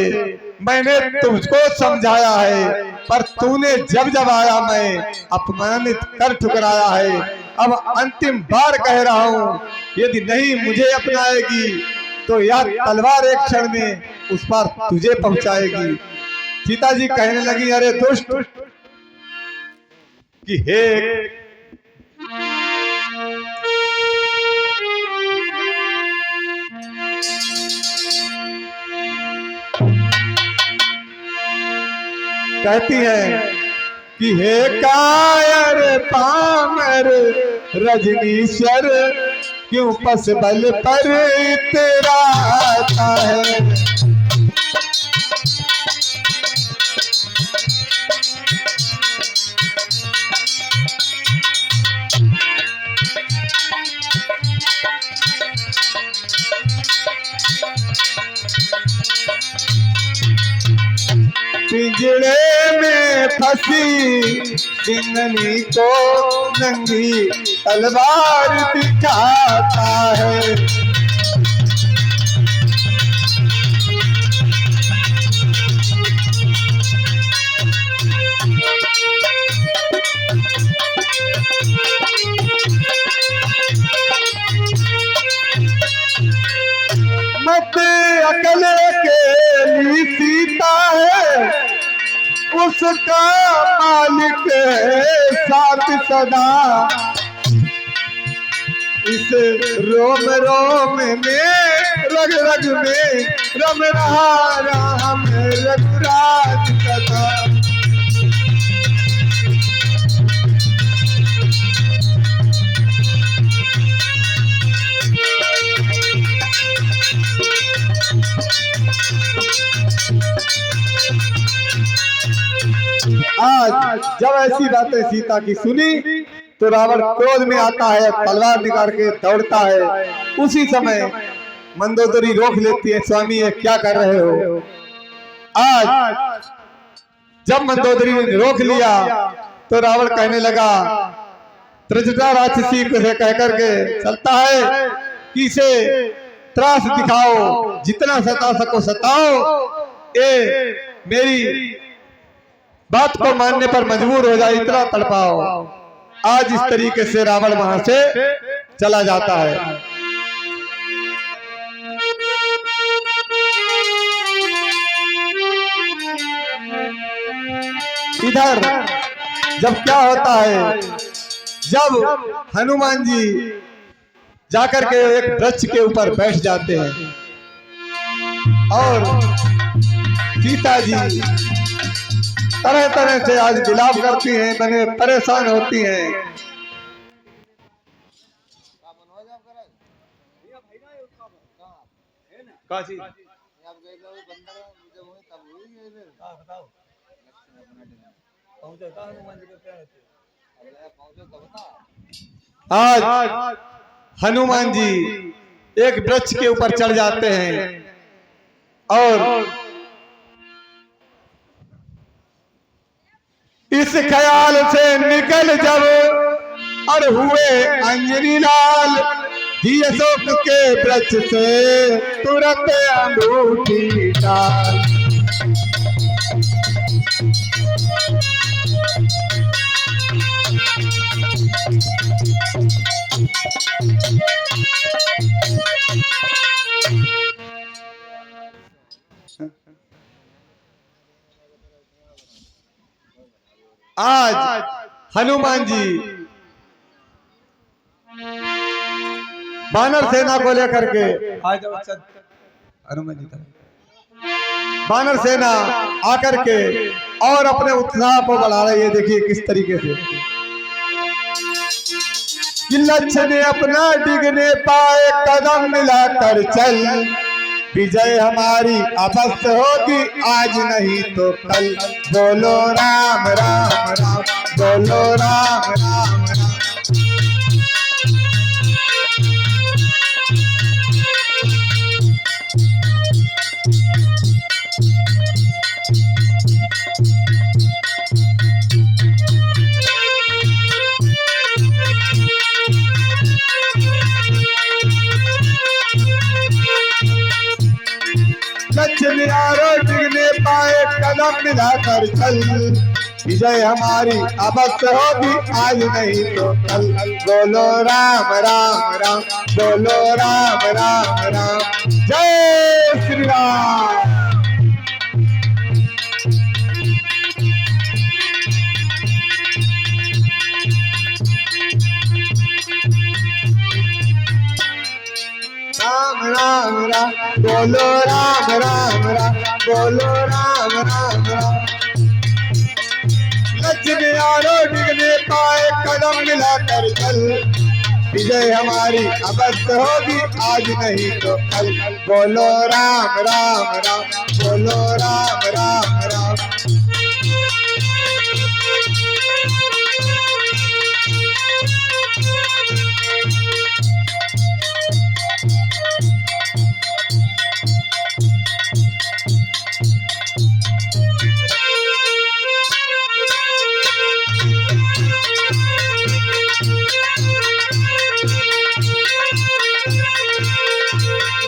मैंने तुझको समझाया है, पर तूने जब जब आया मैं अपमानित कर ठुकराया है। अब अंतिम बार कह रहा हूं, यदि नहीं मुझे अपनाएगी तो यह तलवार एक क्षण में उस पर तुझे पहुंचाएगी। सीता जी कहने लगी, अरे दुष्ट, कि हे कहती है कि हे कायर पामर रजनीश्वर, क्यों पस बल पर इतराता है। पिंजड़े में फंसी सिंगनी को नंगी तलवार दिखाता है। मत अकले के लिए सीता है, उसका मालिक है साथ सदा। इस रोम रोम में रग रग में रम रहा राम रघुराज सदा। आज जब ऐसी बातें सीता की सुनी तो रावण क्रोध में आता है, तलवार निकाल के दौड़ता है। उसी समय मंदोदरी रोक लेती है, स्वामी ये क्या कर रहे हो। आज जब मंदोदरी ने रोक लिया तो रावण कहने लगा, त्रिजटा राक्षसी से कह करके चलता है कि इसे त्रास दिखाओ, जितना सता सको सताओ, ये मेरी बात को मानने पर मजबूर हो जाए, इतना तड़पाओ। आज इस तरीके से रावण वहां से चला जाता है। इधर जब क्या होता है, जब हनुमान जी जाकर के एक वृक्ष के ऊपर बैठ जाते हैं और सीता जी तरह तरह से आज विलाप करती हैं, बने परेशान होती हैं। आज हनुमान जी एक वृक्ष के ऊपर चढ़ जाते हैं और इस ख्याल से निकल जब और हुए अंजनी लाल, दिए अशोक के वृक्ष से तुरंत अंगूठी डाल। आज हनुमान जी बानर सेना को लेकर के हनुमान जी बानर सेना आकर के और अपने उत्साह को बढ़ा रही है। देखिए किस तरीके से कि लक्ष्य ने अपना डिगने पाए, कदम मिलाकर चल, विजय हमारी अवश्य होगी आज नहीं तो कल। बोलो राम राम राम, बोलो राम राम राम। कदम मिलाकर चल, विजय हमारी अवश्य होगी आज नहीं तो कल। बोलो राम राम राम, बोलो राम राम राम, जय श्री राम। राम राम राम, बोलो राम राम राम, बोलो राम राम राम। लक्ष्मी आरो डिगने पाए कदम मिलाकर चल, विजय हमारी अवश्य होगी आज नहीं तो कल। बोलो राम राम राम, बोलो राम राम राम।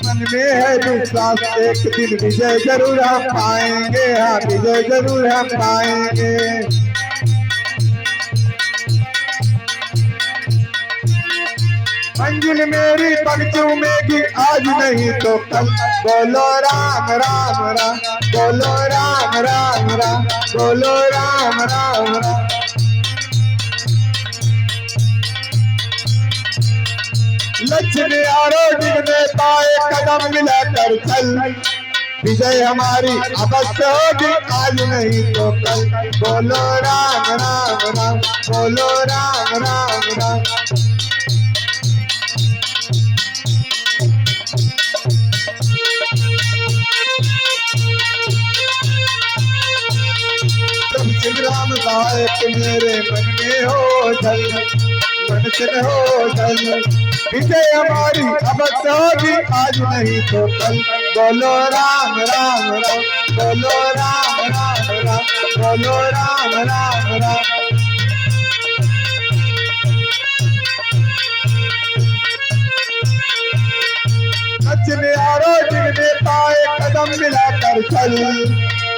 मन में है विश्वास एक दिन विजय जरूर हम पाएंगे, हाँ विजय जरूर हम पाएंगे। मंजिल मेरी पग चूमेगी आज नहीं तो कल। बोलो राम राम राम, बोलो राम राम राम, बोलो राम राम राम। लक्ष्मी आरोग्य में पाए कदम मिलाकर चल, विजय हमारी अवश्य होगी आज नहीं तो कल। बोलो राम राम राम, बोलो राम राम राम। श्री राम गायक मेरे मन में हो जल, मन से हो जल, विजय हमारी अवश्य होगी आज नहीं तो कल। बोलो राम राम राम, बोलो राम राम राम, बोलो राम राम राम। लक्ष्मी आरोग्य में पाए कदम मिलाकर चल,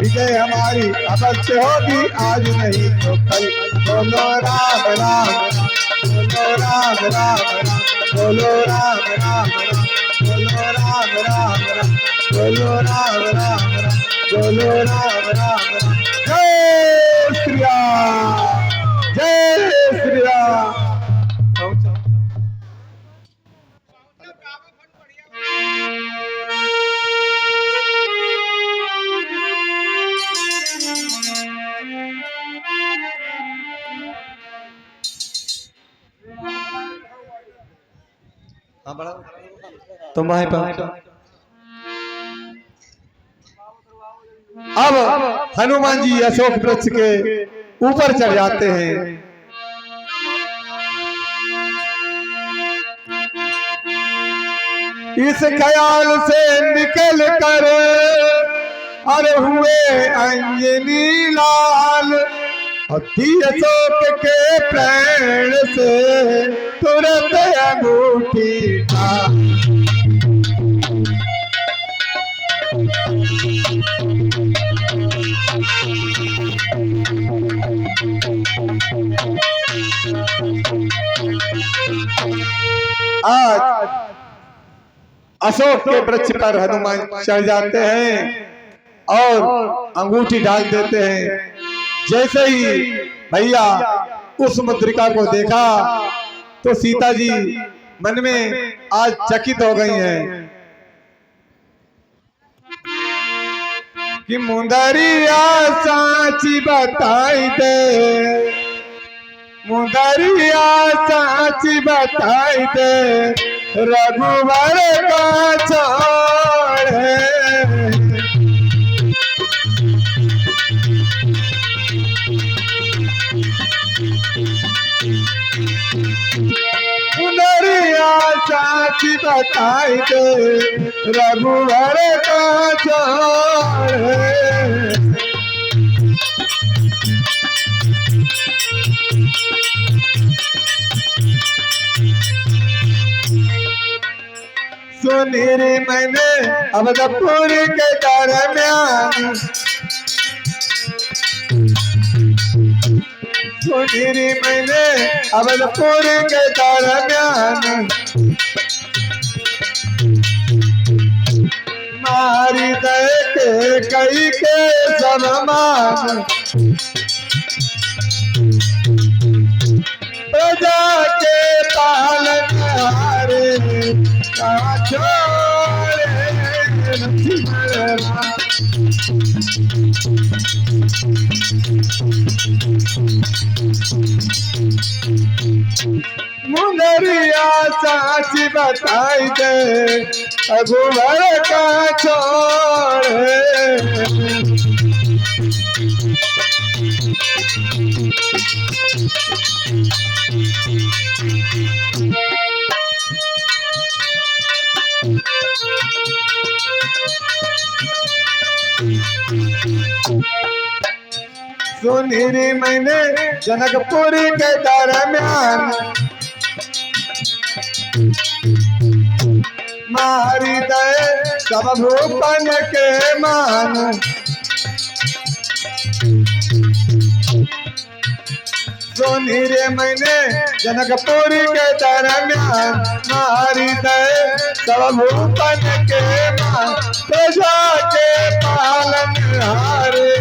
विजय हमारी अवश्य होगी आज नहीं तो कल। बोलो राम राम राम, बोलो राम राम राम, बोलो राम राम राम, बोलो राम राम राम, बोलो राम राम राम, बोलो राम राम राम। जय श्री राम, जय श्री राम। तुम वहीं पर अब हनुमान जी अशोक वृक्ष के ऊपर चढ़ जाते हैं। इस ख्याल से निकल कर अरे हुए अंजनी लाल, अशोक के प्राण से तुरंत अंगूठी था। आज अशोक के वृक्ष पर हनुमान चढ़ जाते हैं और अंगूठी डाल देते हैं। जैसे ही भैया उस मुद्रिका को देखा तो सीता जी मन में आज चकित हो गई हैं कि मुंदरिया साची बताई दे, मुंदरिया साची बताई दे, रघुवर का छोड़ है। मुंदरिया साची बताई दे, रघुवर का छोड़ है। सुनीरी मैंने अवधपुर के दरम्यान, सुनी रे मैंने अवधपुर के दरम्यान मारी दे के कई के सम्मान प्रजा के पालन हारे का छोड़े मुंदरिया साची बताई दे अगुवर का छोड़े सुनी रे मैंने जनकपुर के दरम्यान मारी दे सब भूपन के मान सुनी रे मैंने जनकपुर के दरम्यान मारी दे सब भूपन के मान प्रजा के पालन हारे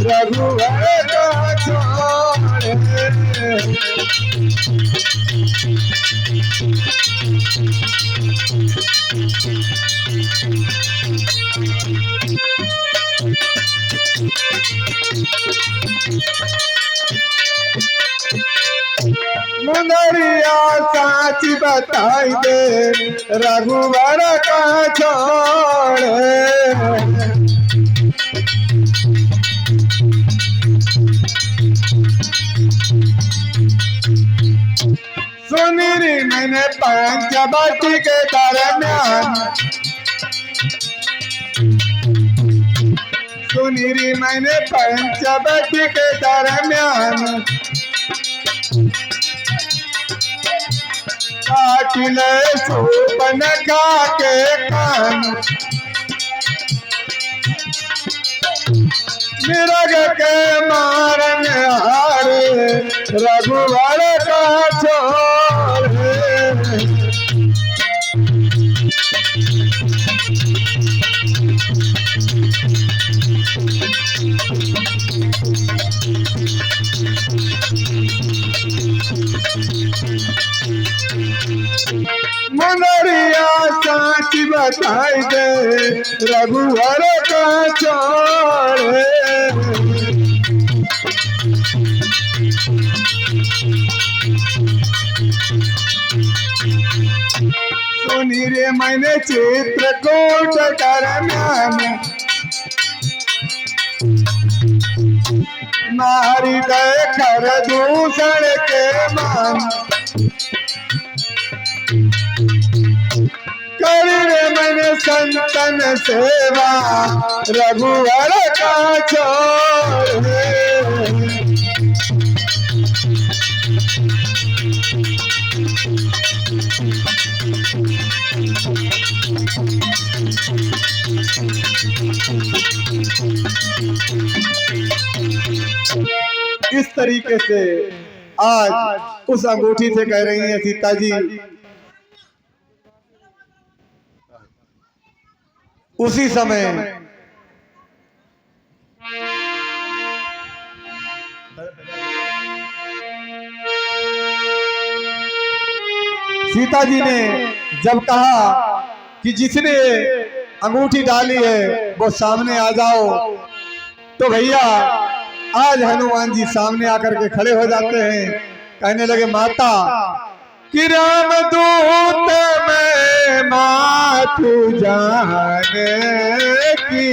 रघुवर का छोड़े मुंदरिया साची बताई दे रघुवर का छोड़े सुनी रे मैंने पंचवटी के दरम्यान सुनी रे मैंने पंचवटी के दरम्यान काटिले शूर्पणखा के कान मृग के मारन हारे रघुवर का छोड़े मुंदरिया साची बताई दे रघुवर का छोड़े सुनी रे मैंने चित्रकूट दरम्यान मारी दे कर दूषण के मान करे मैंने संतन सेवा रघुवर का छोड़े इस तरीके से आज उस अंगूठी से कह रही हैं सीता जी उसी समय सीता जी ने जब कहा कि जिसने अंगूठी डाली है वो सामने आ जाओ, तो भैया आज हनुमान जी सामने आकर के खड़े हो जाते हैं। कहने लगे माता कि रामदूत में मातु जाने की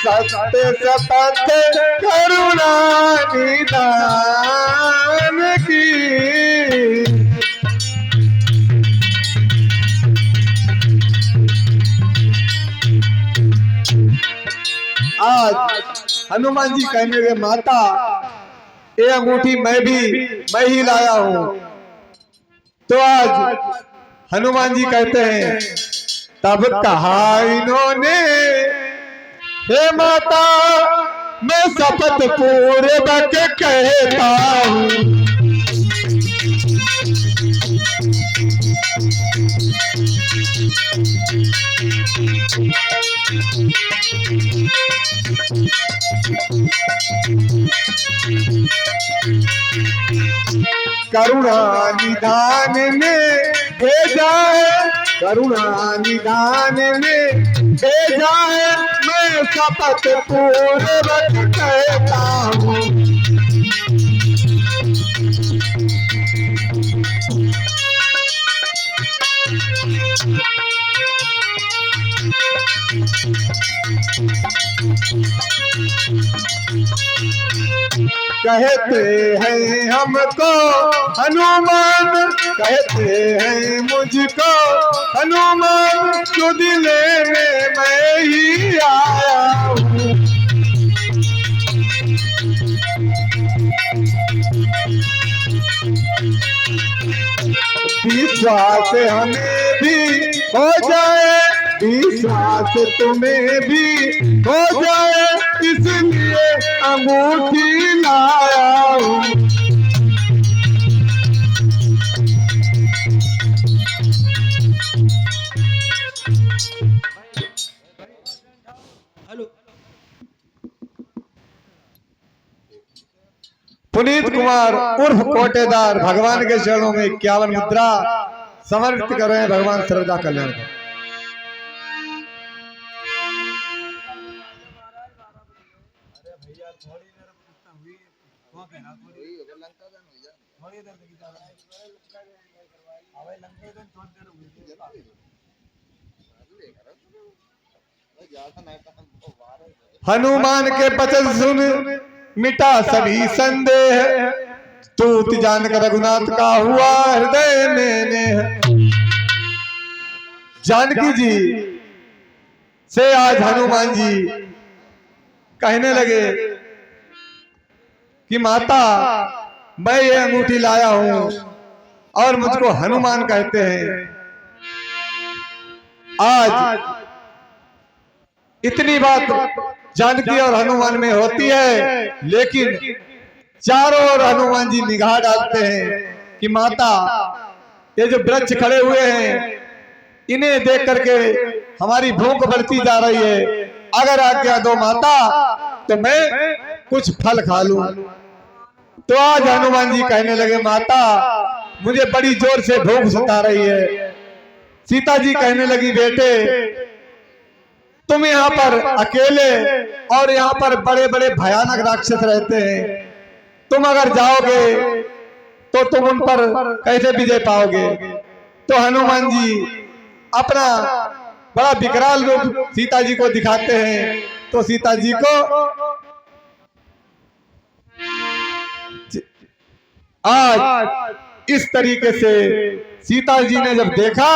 सत्य सपथ करुणा निदान की। आज हनुमान जी कहने लगे माता ये अंगूठी मैं ही लाया हूं। तो आज हनुमान जी कहते हैं, तब कहा इन्होंने, हे माता मैं शपथ पूर्वक कहता हूँ, करुणा निधान में भेजा है, करुणा निधान में भेजा है, मैं शपथ पूर्वक कहता हूँ। कहते हैं हमको हनुमान, कहते हैं मुझको हनुमान, सुध लेने मैं ही आया हूँ। विश्वास हमें भी हो जाए, विश्वास तुम्हें भी हो जाए, इसलिए अंगूठी लाया हूँ। पुनीत कुमार उर्फ कोटेदार भगवान के चरणों में 51 मुद्रा समर्पित कर रहे हैं भगवान श्रद्धा कल्याण को। हनुमान के वचन सुन मिटा सभी संदेह, तूत जानकर रघुनाथ का हुआ हृदय में नेह। जानकी जी से आज हनुमान जी कहने लगे कि माता मैं ये अंगूठी लाया हूं और मुझको हनुमान कहते हैं। आज इतनी बात जानकी और हनुमान में होती है, लेकिन चारों ओर हनुमान जी निगाह डालते हैं कि माता ये जो वृक्ष खड़े हुए हैं इन्हें देख करके हमारी भूख बढ़ती जा रही है, अगर आज्ञा दो माता तो मैं कुछ फल खा लूं। तो आज हनुमान जी कहने लगे माता मुझे बड़ी जोर से भूख सता रही है। सीता जी कहने लगी बेटे तुम यहाँ पर अकेले और यहाँ पर बड़े बड़े भयानक राक्षस रहते हैं, तुम अगर जाओगे तो तुम उन पर कैसे विजय पाओगे। तो हनुमान जी अपना बड़ा विकराल रूप सीता जी को दिखाते हैं। तो सीता जी को आज इस तरीके से सीता जी ने जब देखा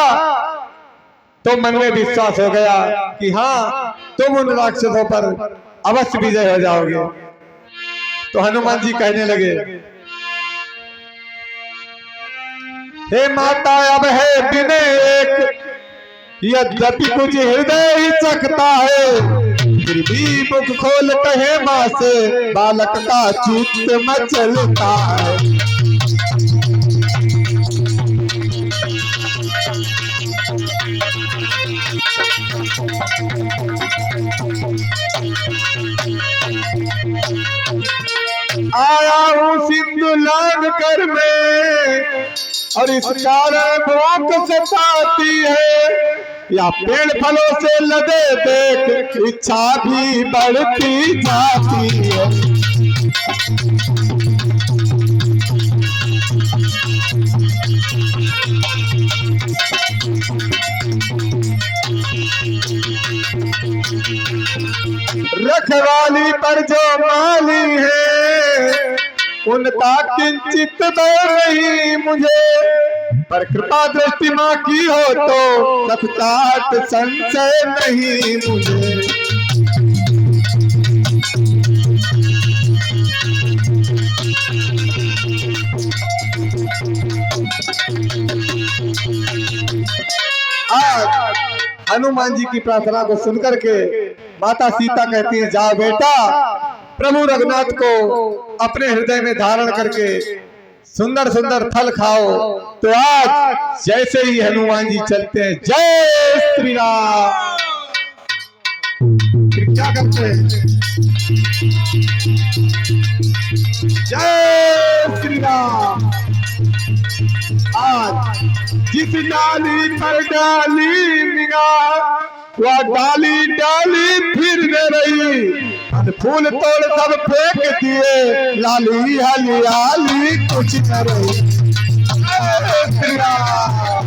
तो मन में विश्वास हो गया कि हाँ तुम उन राक्षसों पर अवश्य विजय हो जाओगे। तो हनुमान जी कहने लगे हे माता अब है बिने एक, यद्यपि कुछ हृदय ही चखता है, फिर भी मुख खोल कहे माँ से बालक का चित्त मचलता है। आया हूँ सिंधु लांग कर में और इस कारण भूख सताती है, या पेड़ फलों से लदे देख इच्छा भी बढ़ती जाती है। रखवाली पर जो माली है उनका किंचित बैर नहीं मुझे, पर कृपा दृष्टि मां की हो तो सचकाट संशय नहीं मुझे। आज हनुमान जी की प्रार्थना को सुनकर के माता सीता कहती है, जाओ बेटा, प्रभु रघुनाथ को अपने हृदय में धारण करके सुंदर सुंदर फल खाओ। तो आज जैसे ही हनुमान जी चलते हैं, जय श्री राम, क्या करते हैं, जय श्री राम। आज जिस डाली पर डाली निगाह, वह डाली डाली फिर न रही, फूल तोड़ सब फेंक दिए, लाली हरियाली कुछ न रही। जय श्री राम,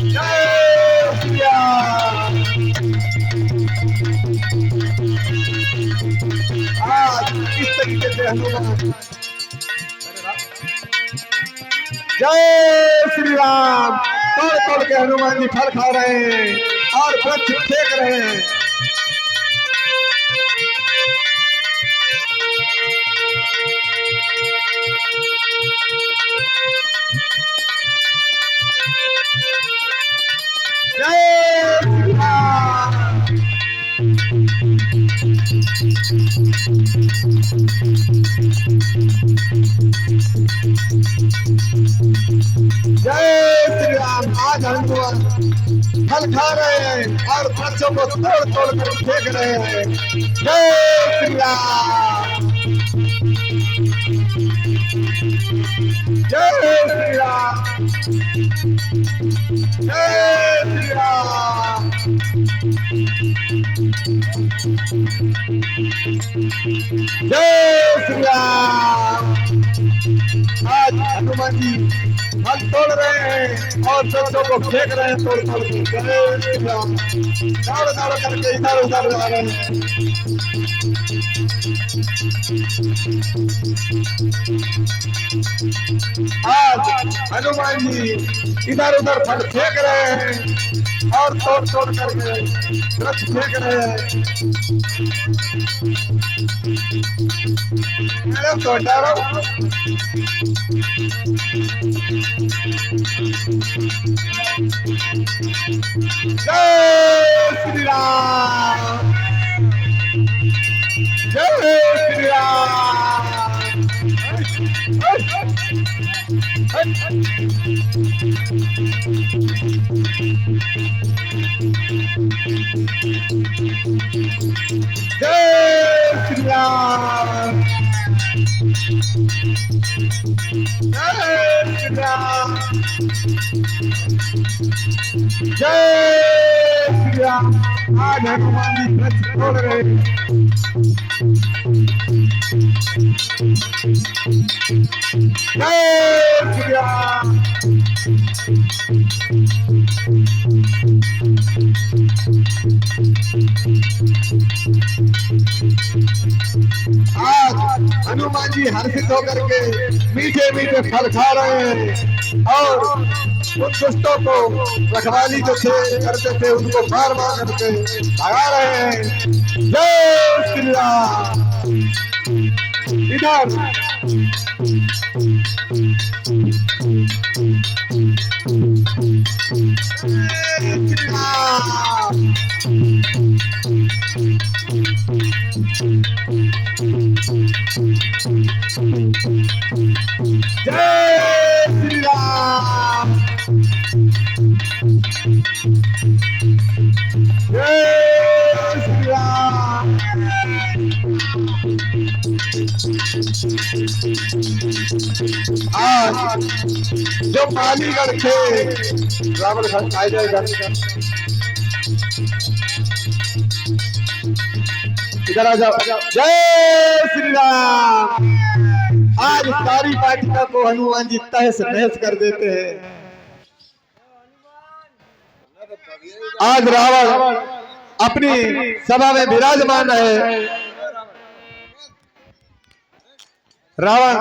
जय श्री राम। आज इस तरीके से हनुमान, जय श्री राम, तोड़ तोड़ के हनुमान जी फल खा रहे हैं और वृक्ष फेंक रहे हैं। जय श्री राम, जय श्री राम। आज हनुमान फल खा रहे हैं और बच्चों को तोड़ तोड़ कर फेंक रहे हैं। जय श्री राम, जय श्री राम, जय श्री राम, जय श्री राम। आज हनुमान जी फल तोड़ रहे हैं और बच्चों को फेंक रहे हैं तोड़ तोड़ के। जय श्री राम, दौड़ दौड़ करके इधर उधर जा रहे हैं। आज हनुमान जी इधर उधर फल फेंक रहे हैं और तोड़ तोड़ करके वृक्ष फेंक रहे हैं। तो डरो, जय श्री राम, जय श्री राम, जय श्री राम, जय श्री राम, जय श्री राम। आज हनुमान जी वृक्ष तोड़ रहे हैं। जय श्री राम, आज हनुमान जी हर्षित होकर के मीठे मीठे फल खा रहे हैं और उन दुष्टों को रखवाली जो थे करते थे उनको मार मार करके भगा रहे हैं। जय श्री राम। इधर जय श्री राम, जय श्री राम। आज जो मालीगढ़ थे रावण घर खाए जाएगा। इधर आ जाओ। जय श्री राम। आज सारी पार्टियों को हनुमान जी तहस नहस कर देते हैं। आज रावण अपनी सभा में विराजमान है। रावण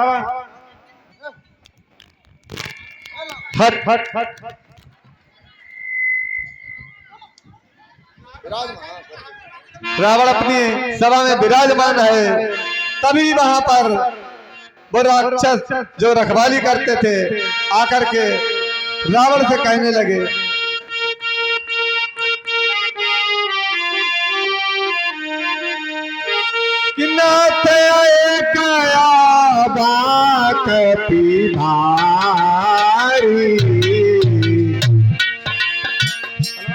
हट हट हट हट रावण अपनी सभा में विराजमान है तभी वहां पर वो राक्षस जो रखवाली करते थे आकर के रावण से कहने लगे, कि नाथ कया बात भारी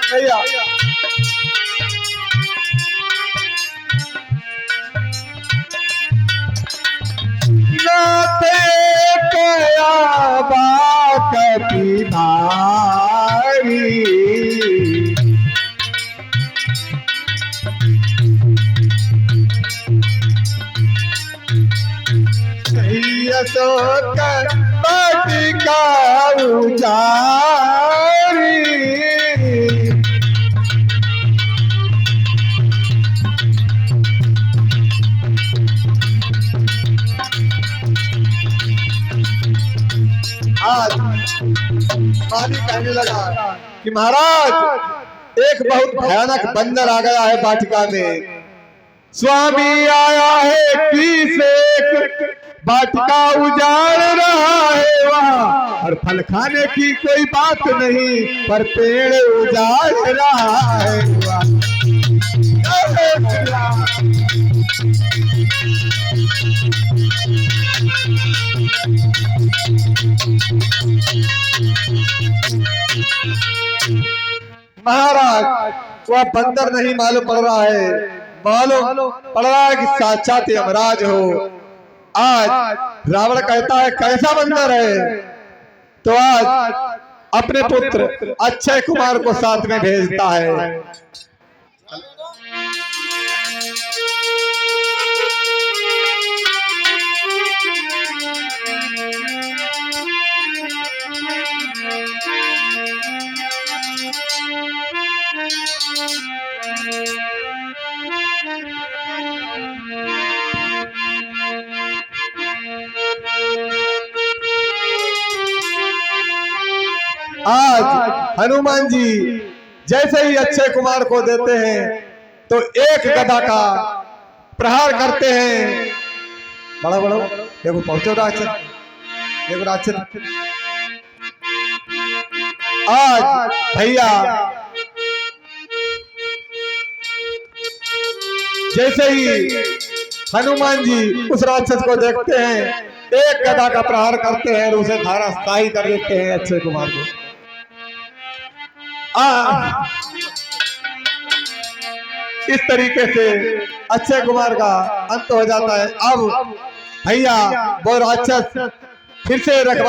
भैया। नाथ कया बात भारी सो कर बटिका उजारी। आज माली कहने लगा कि महाराज एक बहुत भयानक बंदर आ गया है वाटिका में। स्वामी आया है किस वाटिका उजाड़ रहा है वहाँ, और फल खाने की कोई बात नहीं पर पेड़ उजाड़ रहा है वहाँ। महाराज वह बंदर नहीं मालूम पड़ रहा है, मालूम पड़ रहा है कि साक्षात यमराज हो। आज रावण कहता है कैसा बंदर है, तो आज अपने पुत्र अक्षय कुमार को साथ में भेजता है। आज हनुमान जी जैसे ही अक्षय कुमार को देते हैं तो एक गदा का प्रहार करते हैं। बड़ा बड़ा देखो पहुंचो राक्षस, देखो राक्षस। आज भैया जैसे ही हनुमान जी उस राक्षस को देखते हैं एक गदा का प्रहार करते हैं और उसे धाराशाही कर देते हैं अक्षय कुमार को। इस तरीके से अक्षय कुमार का अंत हो जाता है। अब भैया वो राक्षस फिर से रखवाली